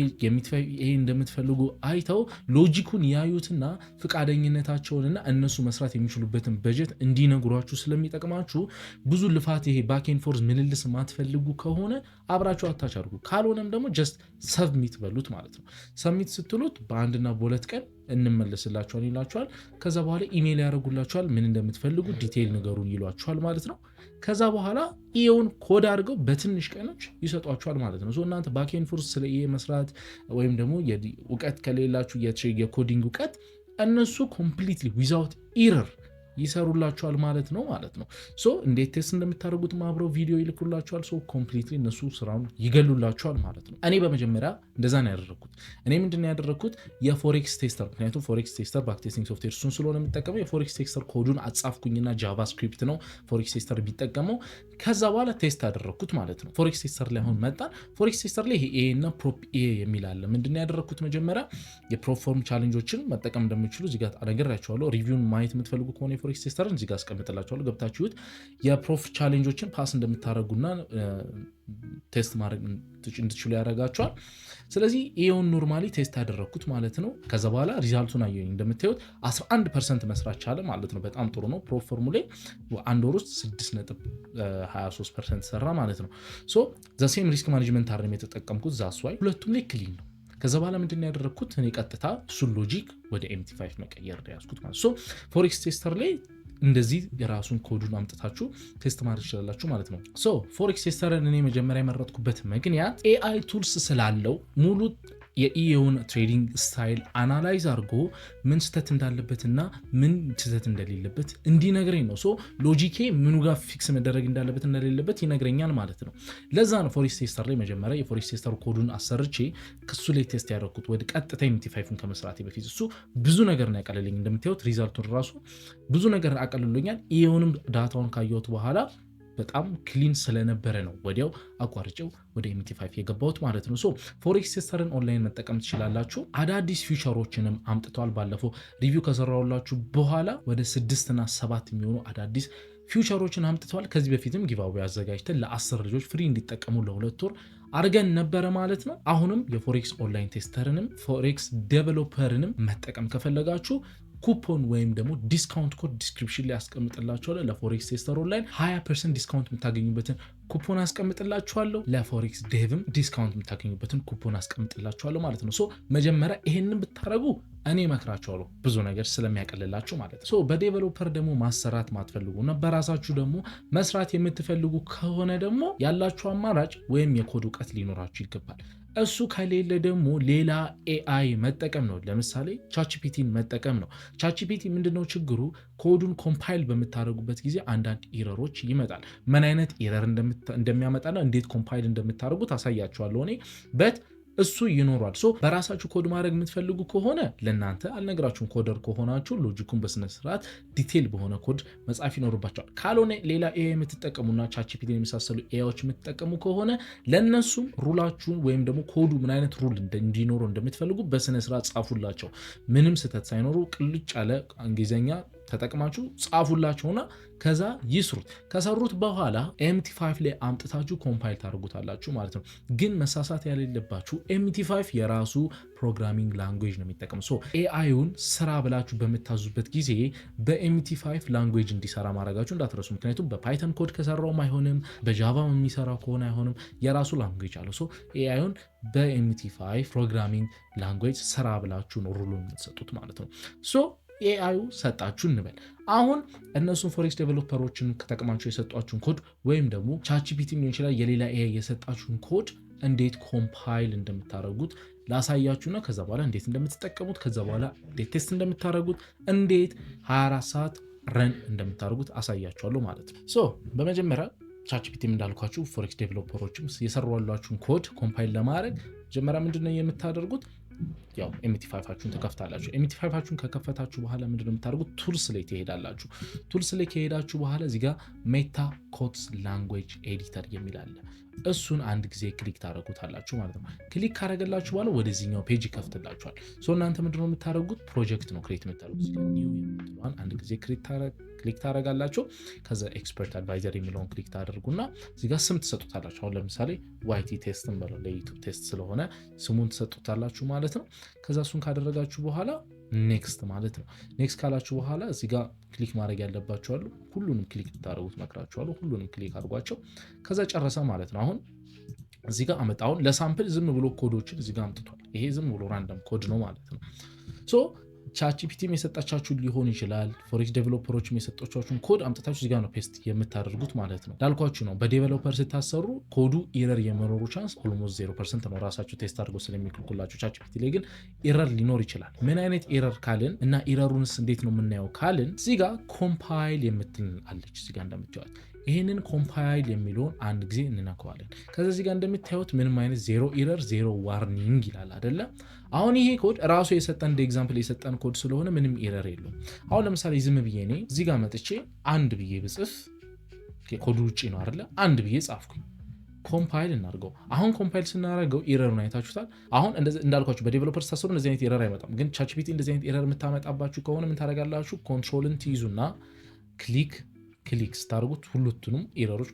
እንደምትፈልጉ አይተው ሎጂኩን ያዩትና ፍቃደኝነታቸውንና እነሱ መስራት የሚችሉበትን በጀት እንዲነግሯችሁ ስለሚጠቅማችሁ ብዙ ልፋት ይሄ ባክ ኤንድ ፎርዝ ምልልስ ማትፈልጉ ከሆነ አብራችሁ አታች አድርጉ። ካልሆነም ደግሞ ጀስት ሰብሚት በሉት ማለት ነው። ሰብሚት ስትሉት በአንድና በሁለት ቀን እንመለስላችኋል ይላችኋል። ከዛ በኋላ ኢሜይል ያደርጉላችኋል። ምን እንደምትፈልጉ ዲቴይል ነገሩን ይሏችኋል ማለት ነው። ከዛ በኋላ ኢኤውን ኮድ አድርገው በትንሽ ቀኖች ይሰጧችኋል ማለት ነው። እናንተ ባክ ኤንድ ፎርዝ ስለ ኢኤ መስራት ወይም ደግሞ እውቀት ከሌላችሁ የኮዲንግ እውቀት እነሱ ኮምፕሊትሊ ዊዛውት ኢረር ይሰሩላችኋል ማለት ነው። እንዴት ቴስት እንደምታደርጉት አብረው ቪዲዮ ይልኩላችኋል። ኮምፕሊትሊ እነሱ ስራውን ይገሉላችኋል ማለት ነው። እኔ በመጀመሪያ እንደዛ ነው ያደረኩት። እኔ ምንድን ነው ያደረኩት የፎሬክስ ቴስተር፣ ምክንያቱም ፎሬክስ ቴስተር ባክቴስቲንግ ሶፍትዌር እሱን ስለሆነ የምጠቀመው የፎሬክስ ቴስተር ኮዱን አጻፍኩኝና ጃቫስክሪፕት ነው ፎሬክስ ቴስተር ቢጠቀመው። ከዛ በኋላ ቴስት አደረኩት ማለት ነው። ፎሬክስ ቴስተር ላይ አሁን መጣን። ፎሬክስ ቴስተር ላይ ኤ እና ፕሮፕ ኤ የሚል አለ። ምንድን ነው ያደረኩት መጀመሪያ የፕሮፎርም ቻሌንጆችን መጠቀም እንደምትችሉ እዚህ ጋር አነግራችኋለሁ። ሪቪውን ማየት የምትፈልጉ ከሆነ የፎሬክስ ቴስተርን እዚህ ጋር አስቀምጥላችኋለሁ። ገብታችሁት የፕሮፍ ቻሌንጆችን ፓስ እንደምታደርጉና ቴስት ማድረግ እንድትችሉ ያደርጋችኋል። ስለዚህ ይሄውን ኖርማሊ ቴስት ያደረኩት ማለት ነው። ከዛ በኋላ ሪዛልቱን አየኝ። እንደምታዩት 11% መስራት ቻለ ማለት ነው። በጣም ጥሩ ነው። ፕሮፍ ፎርሙላ አንድ ወር ውስጥ 6.23% ሰራ ማለት ነው። ዘ ሴም ሪስክ ማኔጅመንት አርም የተጠቀምኩት ዛስዋይ ሁለቱም ላይ ክሊን ነው። ከዛ በኋላ ምንድን ያደረኩት እኔ ቀጥታ እሱን ሎጂክ ወደ MT5 መቀየር ያዝኩት ማለት ነው። ፎሬክስ ቴስተር ላይ እንደዚህ የራሱን ኮዱን አምጥታችሁ ቴስት ማድረግ ይችላላችሁ ማለት ነው። ፎሬክስ ቴስተርን እኔ መጀመሪያ የመረጥኩበት ምክንያት AI ቱልስ ስላለው ሙሉ የኢኤውን ትሬዲንግ ስታይል አናላይዝ አድርጎ ምን ስህተት እንዳለበትና ምን ስህተት እንደሌለበት እንዲነግረኝ ነው። ሎጂኬ ምኑ ጋር ፊክስ መደረግ እንዳለበት እንደሌለበት ይነግረኛል ማለት ነው። ለዛ ነው ፎሬክስ ቴስተር ላይ መጀመሪያ የፎሬክስ ቴስተር ኮዱን አሰርቼ ከሱ ላይ ቴስት ያደረኩት ወደ ቀጥታ MT5ን ከመስራቴ በፊት። እሱ ብዙ ነገር ነው ያቀለልኝ። እንደምታዩት ሪዛልቱን ራሱ ብዙ ነገር አቀልሎኛል። ኢኤውንም ዳታውን ካየሁት በኋላ በጣም ክሊን ስለነበረ ነው ወዲያው አቋርጬው ወደ MT5 የገባሁት ማለት ነው። ፎሬክስ ቴስተርን ኦንላይን መጠቀም ትችላላችሁ። አዳዲስ ፊቸሮችንም አምጥተዋል። ባለፈው ሪቪው ከሰራሁላችሁ በኋላ ወደ 6 እና 7 የሚሆኑ አዳዲስ ፊቸሮችን አምጥተዋል። ከዚህ በፊትም ጊቫዌ አዘጋጅተን ለ10 ልጆች ፍሪ እንዲጠቀሙ ለ2 ወር አድርገን ነበረ ማለት ነው። አሁንም የፎሬክስ ኦንላይን ቴስተርንም ፎሬክስ ዴቨሎፐርንም መጠቀም ከፈለጋችሁ ኩፖን ወይም ደግሞ ዲስካውንት ኮድ ዲስክሪፕሽን ላይ አስቀምጥላችኋለሁ። ለፎሬክስ ቴስተር ኦንላይን 20% ዲስካውንት የምታገኙበትን ኩፖን አስቀምጥላችኋለሁ። ለፎሬክስ ዴቭም ዲስካውንት የምታገኙበትን ኩፖን አስቀምጥላችኋለሁ ማለት ነው። መጀመሪያ ይሄንን ብታረጉ እኔ እመክራችኋለሁ፣ ብዙ ነገር ስለሚያቀልላችሁ ማለት ነው። በዴቨሎፐር ደግሞ ማሰራት ማትፈልጉ እና በራሳችሁ ደግሞ መስራት የምትፈልጉ ከሆነ ደግሞ ያላችሁ አማራጭ ወይም የኮድ እውቀት ሊኖራችሁ ይገባል። እሱ ከሌለ ደግሞ ሌላ AI መጠቀም ነው። ለምሳሌ ቻትጂፒቲን መጠቀም ነው። ቻትጂፒቲ ምንድነው ችግሩ? ኮዱን ኮምፓይል በምታደርጉበት ጊዜ አንዳንድ ኢረሮች ይመጣል። ምን አይነት ኢረር እንደሚያመጣና እንዴት ኮምፓይል እንደምታደርጉት አሳያችኋለሁ እኔ እሱ ይኖራል። በራሳችሁ ኮድ ማድረግ የምትፈልጉ ከሆነ ለእናንተ አልነግራችሁም። ኮደር ከሆናችሁ ሎጂኩን በስነስርዓት ዲቴል በሆነ ኮድ መጻፍ ይኖርባቸዋል። ካልሆነ ሌላ AI የምትጠቀሙና ቻትጂፒቲን የመሳሰሉ AIዎች የምትጠቀሙ ከሆነ ለእነሱም ሩላችሁን ወይም ደግሞ ኮዱ ምን አይነት ሩል እንዲኖረው እንደምትፈልጉ በስነስርዓት ጻፉላቸው። ምንም ስህተት ሳይኖሩ ቅልጭ ያለ እንግሊዝኛ ተጠቅማችሁ ጻፉላቸውና ከዛ ይስሩት። ከሰሩት በኋላ ኤምቲ5 ላይ አምጥታችሁ ኮምፓይል ታደርጉታላችሁ ማለት ነው። ግን መሳሳት ያሌለባችሁ ኤምቲ5 የራሱ ፕሮግራሚንግ ላንጉዌጅ ነው የሚጠቀም። ሶ ኤአይውን ስራ ብላችሁ በምታዙበት ጊዜ በኤምቲ5 ላንጉዌጅ እንዲሰራ ማድረጋችሁ እንዳትረሱ። ምክንያቱም በፓይተን ኮድ ከሰራውም አይሆንም፣ በጃቫ የሚሰራው ከሆነ አይሆንም። የራሱ ላንጉዌጅ አለው። ሶ ኤአይውን በኤምቲ5 ፕሮግራሚንግ ላንጉዌጅ ስራ ብላችሁ ነው ሩሉን የምትሰጡት ማለት ነው። ሶ ኤአዩ ሰጣችሁ እንበል። አሁን እነሱን ፎሬክስ ዴቨሎፐሮችን ከተጠቅማችሁ የሰጧችሁን ኮድ ወይም ደግሞ ቻትጂፒቲ ሊሆን ይችላል የሌላ ኤአይ የሰጣችሁን ኮድ እንዴት ኮምፓይል እንደምታደርጉት ላሳያችሁና ከዛ በኋላ እንዴት እንደምትጠቀሙት ከዛ በኋላ እንዴት ቴስት እንደምታደርጉት እንዴት 24 ሰዓት ረን እንደምታደርጉት አሳያችኋለሁ ማለት ነው። ሶ በመጀመሪያ ቻትጂፒቲም እንዳልኳችሁ ፎሬክስ ዴቨሎፐሮችም የሰሩላችሁን ኮድ ኮምፓይል ለማድረግ መጀመሪያ ምንድነው የምታደርጉት? ያው ኤምቲ5ችሁን ተከፍታላችሁ። ኤምቲ5ችሁን ከከፈታችሁ በኋላ ምንድነው የምታደርጉት? ቱልስ ላይ ትሄዳላችሁ። ቱልስ ላይ ከሄዳችሁ በኋላ እዚህ ጋር ሜታ ኮድስ ላንጉዌጅ ኤዲተር የሚል አለ። እሱን አንድ ጊዜ ክሊክ ታደርጉታላችሁ ማለት ነው። ክሊክ ካደረገላችሁ በኋላ ወደዚህኛው ፔጅ ይከፍትላችኋል። ሶ እናንተ ምንድነው የምታደርጉት? ፕሮጀክት ነው ክሬት የምታደርጉት። እዚህ ጋር ኒው የምትለዋን አንድ ጊዜ ክሊክ ታደርጋላችሁ። ከዛ ኤክስፐርት አድቫይዘር የሚለውን ክሊክ ታደርጉና እዚህ ጋር ስም ትሰጡታላችሁ። አሁን ለምሳሌ ዋይቲ ቴስትን በለው ለዩቲዩብ ቴስት ስለሆነ ስሙን ትሰጡታላችሁ ማለት ነው። ከዛ እሱን ካደረጋችሁ በኋላ ኔክስት ማለት ነው። ኔክስት ካላችሁ በኋላ እዚህ ጋር ክሊክ ማድረግ ያለባችሁ አሉ። ሁሉንም ክሊክ ልታደርጉት መክራችኋለሁ። ሁሉንም ክሊክ አድርጓቸው። ከዛ ጨረሰ ማለት ነው። አሁን እዚህ ጋር አመጣውን ለሳምፕል ዝም ብሎ ኮዶችን እዚህ ጋር አምጥቷል። ይሄ ዝም ብሎ ራንደም ኮድ ነው ማለት ነው። ሶ ቻትጂፒቲም የሰጣቻችሁ ሊሆን ይችላል። ፎሬክስ ዴቨሎፐሮችም የሰጣችሁን ኮድ አምጥታችሁ እዚህ ጋር ነው ፔስት የምታደርጉት ማለት ነው። ላልኳችሁ ነው በዴቨሎፐር ስታሰሩ ኮዱ ኢረር የመኖሩ ቻንስ ኦልሞስት 0% ነው። ራሳችሁ ቴስት አድርገው ስለሚልኩላችሁ። ቻትጂፒቲ ላይ ግን ኢረር ሊኖር ይችላል። ምን አይነት ኢረር ካልን እና ኢረሩንስ እንዴት ነው የምናየው ካልን እዚህ ጋር ኮምፓይል የምትል አለች እዚህ ጋር እንደምታዩት። ይህንን ኮምፓይል የሚለውን አንድ ጊዜ እንነካዋለን። ከዛ እዚህ ጋር እንደምታዩት ምንም አይነት ዜሮ ኢረር ዜሮ ዋርኒንግ ይላል አይደለ? አሁን ይሄ ኮድ ራሱ የሰጠን እንደ ኤግዛምፕል የሰጠን ኮድ ስለሆነ ምንም ኢረር የለውም። አሁን ለምሳሌ ዝም ብዬ እኔ እዚህ ጋር መጥቼ አንድ ብዬ ብጽፍ ኮዱ ውጪ ነው አይደለ? አንድ ብዬ ጻፍኩኝ። ኮምፓይል እናድርገው። አሁን ኮምፓይል ስናደርገው ኢረሩን አይታችሁታል። አሁን እንዳልኳችሁ በዴቨሎፐር ስታሰሩ እንደዚህ አይነት ኢረር አይመጣም። ግን ቻትጂፒቲ እንደዚህ አይነት ኢረር የምታመጣባችሁ ከሆነ ምን ታደርጋላችሁ? ኮንትሮልን ትይዙና ክሊክ ስታደርጉት ሁለቱንም ኢረሮች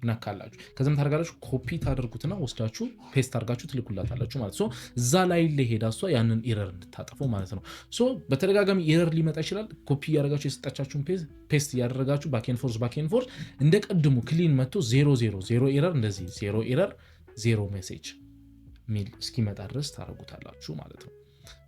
ነካላችሁ። ከዛም ታደርጋላችሁ ኮፒ ታደርጉትና ወስዳችሁ ፔስት አድርጋችሁ ትልኩላታላችሁ ማለት ነው። እዛ ላይ ለሄዳ እሷ ያንን ኢረር እንድታጠፈው ማለት ነው። ሶ በተደጋጋሚ ኢረር ሊመጣ ይችላል። ኮፒ ያደርጋችሁ የሰጣቻችሁን ፔስት ያደረጋችሁ ባኬን ፎርስ እንደ ቀድሙ ክሊን መጥቶ 0 ኢረር እንደዚህ 0 ኢረር 0 ሜሴጅ ሚል እስኪመጣ ድረስ ታደርጉታላችሁ ማለት ነው።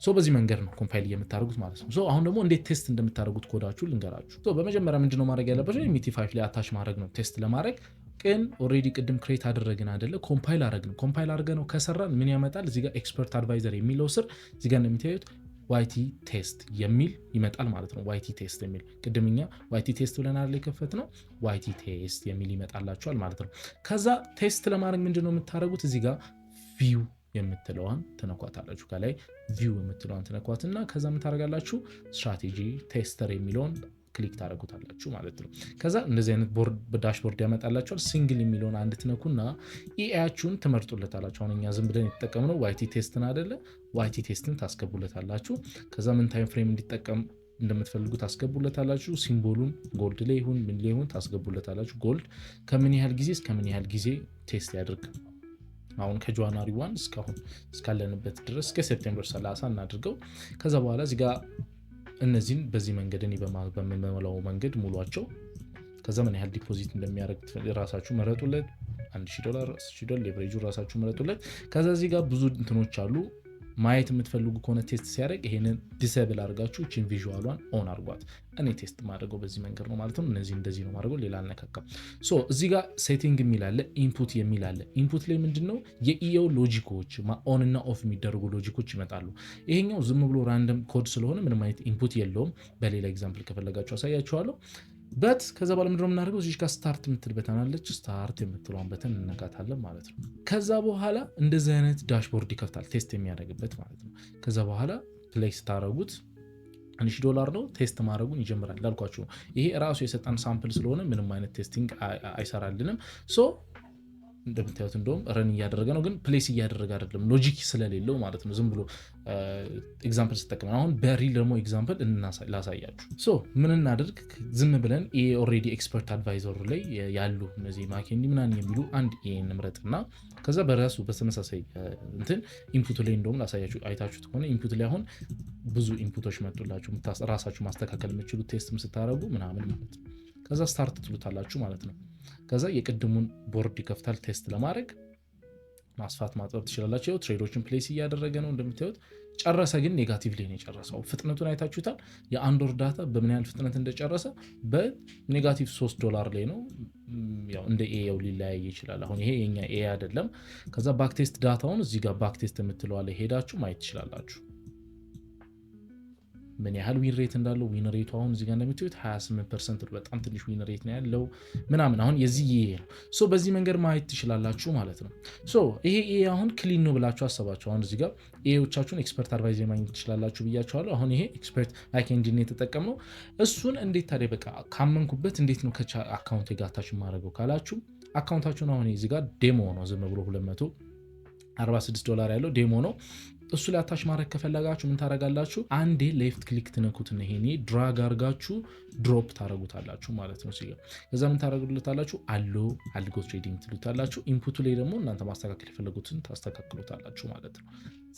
ሶ በዚህ መንገድ ነው ኮምፓይል የምታደርጉት ማለት ነው። ሶ አሁን ደግሞ እንዴት ቴስት እንደምታደርጉት ኮዳችሁ ልንገራችሁ። ሶ በመጀመሪያ ምንድነው ማድረግ ያለባችሁ? ኤምቲ5 ላይ አታች ማድረግ ነው ቴስት ለማድረግ። ግን ኦሬዲ ቅድም ክሬት አደረግን አይደለ? ኮምፓይል አደረግን። ኮምፓይል አድርገነው ከሰራን ምን ያመጣል? እዚህ ጋር ኤክስፐርት አድቫይዘር የሚለው ስር እዚህ ጋር እንደምታዩት ዋይቲ ቴስት የሚል ይመጣል ማለት ነው። ዋይቲ ቴስት የሚል ቅድምኛ ዋይቲ ቴስት ብለን አይደል የከፈትነው? ዋይቲ ቴስት የሚል ይመጣላችኋል ማለት ነው። ከዛ ቴስት ለማድረግ ምንድነው የምታደርጉት? እዚህ ጋር ቪው የምትለዋን ትነኳታላችሁ። ከላይ ቪው የምትለዋን ትነኳትና ከዛ ምን ታደርጋላችሁ? ስትራቴጂ ቴስተር የሚለውን ክሊክ ታደርጉታላችሁ ማለት ነው። ከዛ እንደዚህ አይነት ዳሽቦርድ ያመጣላችኋል። ሲንግል የሚለውን አንድ ትነኩና ኢአይያችሁን ትመርጡለታላችሁ። አሁን እኛ ዝም ብለን የተጠቀምነው ዋይቲ ቴስትን አይደለ? ዋይቲ ቴስትን ታስገቡለታላችሁ። ከዛ ምን ታይም ፍሬም እንዲጠቀም እንደምትፈልጉ ታስገቡለታላችሁ። ሲምቦሉን ጎልድ ላይ ይሁን ምን ላይ ይሁን ታስገቡለታላችሁ። ጎልድ ከምን ያህል ጊዜ እስከ ምን ያህል ጊዜ ቴስት ያድርግ። አሁን ከጃንዋሪ 1 እስካሁን እስካለንበት ድረስ እስከ ሴፕቴምበር 30 እናድርገው። ከዛ በኋላ እዚህ ጋር እነዚህን በዚህ መንገድ እኔ በምመላው መንገድ ሙሏቸው። ከዛ ምን ያህል ዲፖዚት እንደሚያደርግ ራሳችሁ መረጡለት። $1000 $1000 ሌቨሬጁ ራሳችሁ መረጡለት። ከዛ እዚህ ጋር ብዙ እንትኖች አሉ። ማየት የምትፈልጉ ከሆነ ቴስት ሲያደርግ ይሄንን ዲሴብል አድርጋችሁ እቺን ቪዥዋሏን ኦን አድርጓት። እኔ ቴስት ማድረገው በዚህ መንገድ ነው ማለት ነው። እነዚህ እንደዚህ ነው ማድረገው፣ ሌላ አልነካካም። ሶ እዚህ ጋር ሴቲንግ የሚል አለ፣ ኢንፑት የሚል አለ። ኢንፑት ላይ ምንድነው የኢኦ ሎጂኮች ኦን እና ኦፍ የሚደረጉ ሎጂኮች ይመጣሉ። ይሄኛው ዝም ብሎ ራንደም ኮድ ስለሆነ ምንም አይነት ኢንፑት የለውም። በሌላ ኤግዛምፕል ከፈለጋችሁ አሳያችኋለሁ። በት ከዛ በኋላ ምንድነው የምናደርገው? እዚህ ጋር ስታርት የምትል በተን አለች። ስታርት የምትለውን በተን እንነካታለን ማለት ነው። ከዛ በኋላ እንደዚህ አይነት ዳሽቦርድ ይከፍታል፣ ቴስት የሚያደርግበት ማለት ነው። ከዛ በኋላ ፕሌይ ስታደርጉት $1000 ነው ቴስት ማድረጉን ይጀምራል። ላልኳችሁ ይሄ ራሱ የሰጠን ሳምፕል ስለሆነ ምንም አይነት ቴስቲንግ አይሰራልንም። ሶ እንደምታዩት እንደውም ረን እያደረገ ነው፣ ግን ፕሌስ እያደረገ አይደለም፣ ሎጂክ ስለሌለው ማለት ነው። ዝም ብሎ ኤግዛምፕል ስጠቀም አሁን በሪል ደግሞ ኤግዛምፕል ላሳያችሁ። ሶ ምን እናደርግ? ዝም ብለን ኦልሬዲ ኤክስፐርት አድቫይዘሩ ላይ ያሉ እነዚህ ማኬንዲ ምናምን የሚሉ አንድ እንምረጥና ከዛ በራሱ በተመሳሳይ እንትን ኢንፑት ላይ እንደውም ላሳያችሁ። አይታችሁት ከሆነ ኢንፑት ላይ አሁን ብዙ ኢንፑቶች መጡላችሁ ራሳችሁ ማስተካከል የምትችሉት ቴስትም ስታደርጉ ምናምን ማለት ነው። ከዛ ስታርት ትሉታላችሁ ማለት ነው። ከዛ የቅድሙን ቦርድ ይከፍታል። ቴስት ለማድረግ ማስፋት ማጥበብ ትችላላችሁ። ትሬዶችን ፕሌስ እያደረገ ነው እንደምታዩት። ጨረሰ፣ ግን ኔጋቲቭ ላይ ነው የጨረሰው። ፍጥነቱን አይታችሁታል። የአንድ ወር ዳታ በምን ያህል ፍጥነት እንደጨረሰ በኔጋቲቭ $3 ላይ ነው። ያው እንደ ኤው ሊለያይ ይችላል። አሁን ይሄ የኛ ኤ አይደለም። ከዛ ባክቴስት ዳታውን እዚህ ጋር ባክቴስት የምትለዋ ላይ ሄዳችሁ ማየት ትችላላችሁ ምን ያህል ዊን ሬት እንዳለው። ዊን ሬቱ አሁን እዚህ ጋር እንደምታዩት 28% በጣም ትንሽ ዊን ሬት ነው ያለው ምናምን። አሁን የዚህ ይሄ ነው። ሶ በዚህ መንገድ ማየት ትችላላችሁ ማለት ነው። ሶ ይሄ አሁን ክሊን ነው ብላችሁ አሰባችሁ። አሁን እዚህ ጋር ኤዎቻችሁን ኤክስፐርት አድቫይዘር ማግኘት ትችላላችሁ ብያችኋለሁ። አሁን ይሄ ኤክስፐርት ባክ ኤንድ ነው የተጠቀምነው። እሱን እንዴት ታዲያ በቃ ካመንኩበት እንዴት ነው አካውንት ጋር አታች ማድረገው ካላችሁ፣ አካውንታችሁን አሁን እዚህ ጋር ዴሞ ነው ዝም ብሎ $246 ያለው ዴሞ ነው። እሱ ላይ አታች ማድረግ ከፈለጋችሁ ምን ታረጋላችሁ? አንዴ ሌፍት ክሊክ ትነኩትና ይሄኔ ድራግ አርጋችሁ ድሮፕ ታረጉታላችሁ ማለት ነው። ሲገ ከዛ ምን ታረጉልታላችሁ? አልጎ ትሬዲንግ ትሉታላችሁ። ኢንፑቱ ላይ ደግሞ እናንተ ማስተካከል የፈለጉትን ታስተካክሉታላችሁ ማለት ነው።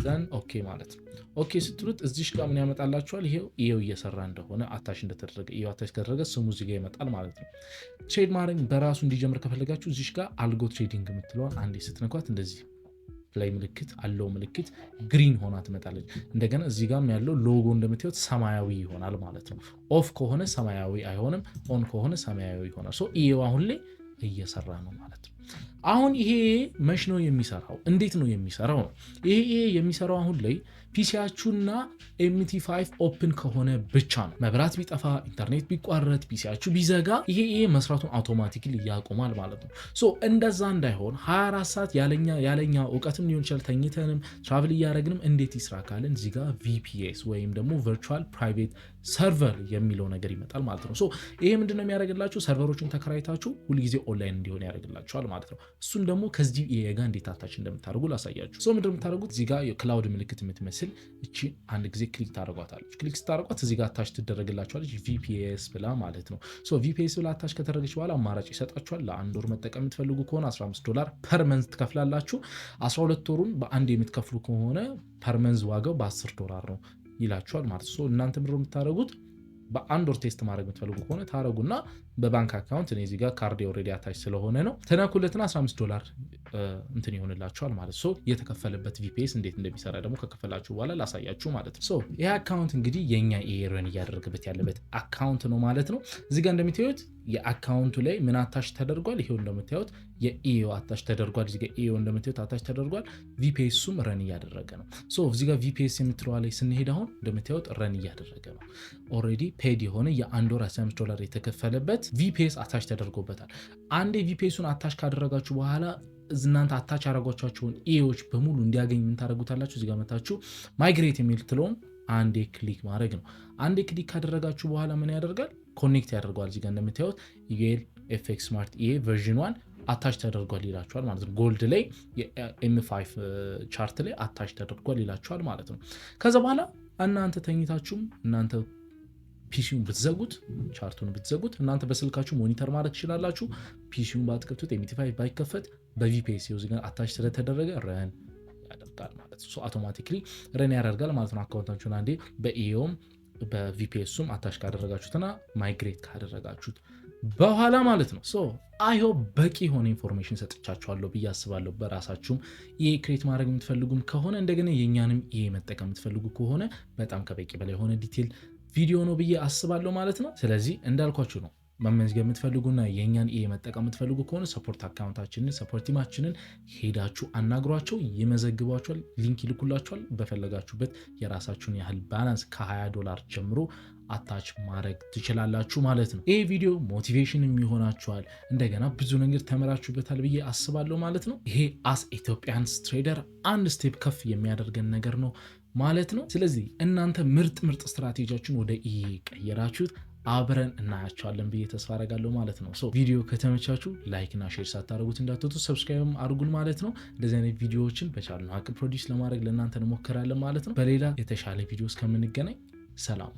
ዘን ኦኬ ማለት ነው። ኦኬ ስትሉት እዚሽ ጋር ምን ያመጣላችኋል? ይሄው እየሰራ እንደሆነ አታች እንደተደረገ አታች ከደረገ ስሙ እዚህ ጋር ይመጣል ማለት ነው። ትሬድ ማድረግ በራሱ እንዲጀምር ከፈለጋችሁ እዚሽ ጋር አልጎ ትሬዲንግ የምትለዋን አንዴ ስትነኳት እንደዚህ ፕላይ ምልክት አለው ምልክት ግሪን ሆና ትመጣለች። እንደገና እዚህ ጋርም ያለው ሎጎ እንደምታዩት ሰማያዊ ይሆናል ማለት ነው። ኦፍ ከሆነ ሰማያዊ አይሆንም፣ ኦን ከሆነ ሰማያዊ ይሆናል። ሶ ይሄው አሁን ላይ እየሰራ ነው ማለት ነው። አሁን ይሄ መች ነው የሚሰራው? እንዴት ነው የሚሰራው ነው? ይሄ የሚሰራው አሁን ላይ ፒሲያችሁና MT5 ኦፕን ከሆነ ብቻ ነው። መብራት ቢጠፋ፣ ኢንተርኔት ቢቋረጥ፣ ፒሲያችሁ ቢዘጋ ይሄ መስራቱን አውቶማቲክሊ ያቆማል ማለት ነው። ሶ እንደዛ እንዳይሆን 24 ሰዓት ያለኛ እውቀትም ሊሆን ይችላል ተኝተንም ትራቭል እያደረግንም እንዴት ይስራ ካለን እዚህ ጋር VPS ወይም ደግሞ ቨርቹዋል ፕራይቬት ሰርቨር የሚለው ነገር ይመጣል ማለት ነው። ሶ ይሄ ምንድነው የሚያደርግላችሁ? ሰርቨሮችን ተከራይታችሁ ሁልጊዜ ኦንላይን እንዲሆን ያደርግላችኋል ማለት ነው። እሱን ደግሞ ከዚህ ጋር እንዴት አታች እንደምታደርጉ ላሳያችሁ። ሶ ምንድነው የምታደርጉት? እዚህ ጋር የክላውድ ምልክት የምትመስል እቺ አንድ ጊዜ ክሊክ ታደርጓታለች። ክሊክ ስታደርጓት እዚህ ጋር አታች ትደረግላችኋለች VPS ብላ ማለት ነው። ሶ VPS ብላ አታች ከተደረገች በኋላ አማራጭ ይሰጣችኋል። ለአንድ ወር መጠቀም የምትፈልጉ ከሆነ $15 ፐር መንዝ ትከፍላላችሁ። 12 ወሩን በአንድ የምትከፍሉ ከሆነ ፐር መንዝ ዋጋው $10 ነው ይላችኋል ማለት ነው። እናንተ ምንድነው የምታደርጉት? በአንድ ወር ቴስት ማድረግ የምትፈልጉ ከሆነ ታረጉና በባንክ አካውንት እኔ እዚህ ጋር ካርድ ኦልሬዲ አታች ስለሆነ ነው ተናኩለትና $15 እንትን ይሆንላችኋል ማለት ነው። የተከፈለበት VPS እንዴት እንደሚሰራ ደግሞ ከከፈላችሁ በኋላ ላሳያችሁ ማለት ነው። ይሄ አካውንት እንግዲህ የኛ ኤረን እያደረገበት ያለበት አካውንት ነው ማለት ነው። እዚህ ጋር እንደምታዩት የአካውንቱ ላይ ምን አታች ተደርጓል? ይሄው እንደምታዩት የኢኦ አታች ተደርጓል። እዚህ ጋር ኢኦ እንደምታዩት አታች ተደርጓል። VPSም ረን እያደረገ ነው። እዚህ ጋር VPS የምትለዋ ላይ ስንሄድ አሁን እንደምታዩት ረን እያደረገ ነው። ኦልሬዲ ፔድ የሆነ የአንድ ወር $15 የተከፈለበት VPS አታች ተደርጎበታል። አንዴ VPSን አታች ካደረጋችሁ በኋላ እናንተ አታች ያደረጓቸውን ኢኦዎች በሙሉ እንዲያገኝ ምን ታደርጉታላችሁ? እዚህ ጋር መታችሁ ማይግሬት የሚልትለውን አንዴ ክሊክ ማድረግ ነው። አንዴ ክሊክ ካደረጋችሁ በኋላ ምን ያደርጋል? ኮኔክት ያደርገዋል። እዚህ ጋር እንደምታዩት ኢኤል FX Smart EA ቨርዥን 1 አታች ተደርጓል ይላችኋል ማለት ነው። ጎልድ ላይ የM5 ቻርት ላይ አታች ተደርጓል ይላችኋል ማለት ነው። ከዛ በኋላ እናንተ ተኝታችሁም እናንተ ፒሲውን ብትዘጉት ቻርቱን ብትዘጉት እናንተ በስልካችሁ ሞኒተር ማድረግ ትችላላችሁ። ፒሲውን ባትከፍቱት MT5 ባይከፈት በVPS እዚህ ጋር አታች ስለተደረገ ረን ያደርጋል ማለት ነው። አውቶማቲክሊ ረን ያደርጋል ማለት ነው። አካውንታችሁን አንዴ በኢኦም በVPSም አታች ካደረጋችሁትና ማይግሬት ካደረጋችሁት በኋላ ማለት ነው። አይ ሆፕ በቂ የሆነ ኢንፎርሜሽን ሰጥቻችኋለሁ ብዬ አስባለሁ። በራሳችሁም ይሄ ክሬት ማድረግ የምትፈልጉም ከሆነ እንደገና የኛንም ይሄ መጠቀም የምትፈልጉ ከሆነ በጣም ከበቂ በላይ የሆነ ዲቴል ቪዲዮ ነው ብዬ አስባለሁ ማለት ነው። ስለዚህ እንዳልኳችሁ ነው መመዝገብ የምትፈልጉና የኛን ኢኤ መጠቀም የምትፈልጉ ከሆነ ሰፖርት አካውንታችንን ሰፖርት ቲማችንን ሄዳችሁ አናግሯቸው፣ ይመዘግቧቸዋል፣ ሊንክ ይልኩላችኋል። በፈለጋችሁበት የራሳችሁን ያህል ባላንስ $20 ጀምሮ አታች ማድረግ ትችላላችሁ ማለት ነው። ይሄ ቪዲዮ ሞቲቬሽን የሚሆናችኋል፣ እንደገና ብዙ ነገር ተመራችሁበታል ብዬ አስባለሁ ማለት ነው። ይሄ አስ ኢትዮጵያንስ ትሬደር አንድ ስቴፕ ከፍ የሚያደርገን ነገር ነው ማለት ነው። ስለዚህ እናንተ ምርጥ ስትራቴጂያችሁን ወደ ኢኤ ቀየራችሁት አብረን እናያቸዋለን ብዬ ተስፋ አደርጋለሁ ማለት ነው። ቪዲዮ ከተመቻችሁ ላይክ እና ሼር ሳታደርጉት እንዳትወጡ፣ ሰብስክራይብ አድርጉን ማለት ነው። እንደዚህ አይነት ቪዲዮዎችን በቻልነው አቅም ፕሮዲውስ ለማድረግ ለእናንተ እንሞክራለን ማለት ነው። በሌላ የተሻለ ቪዲዮ እስከምንገናኝ ሰላም።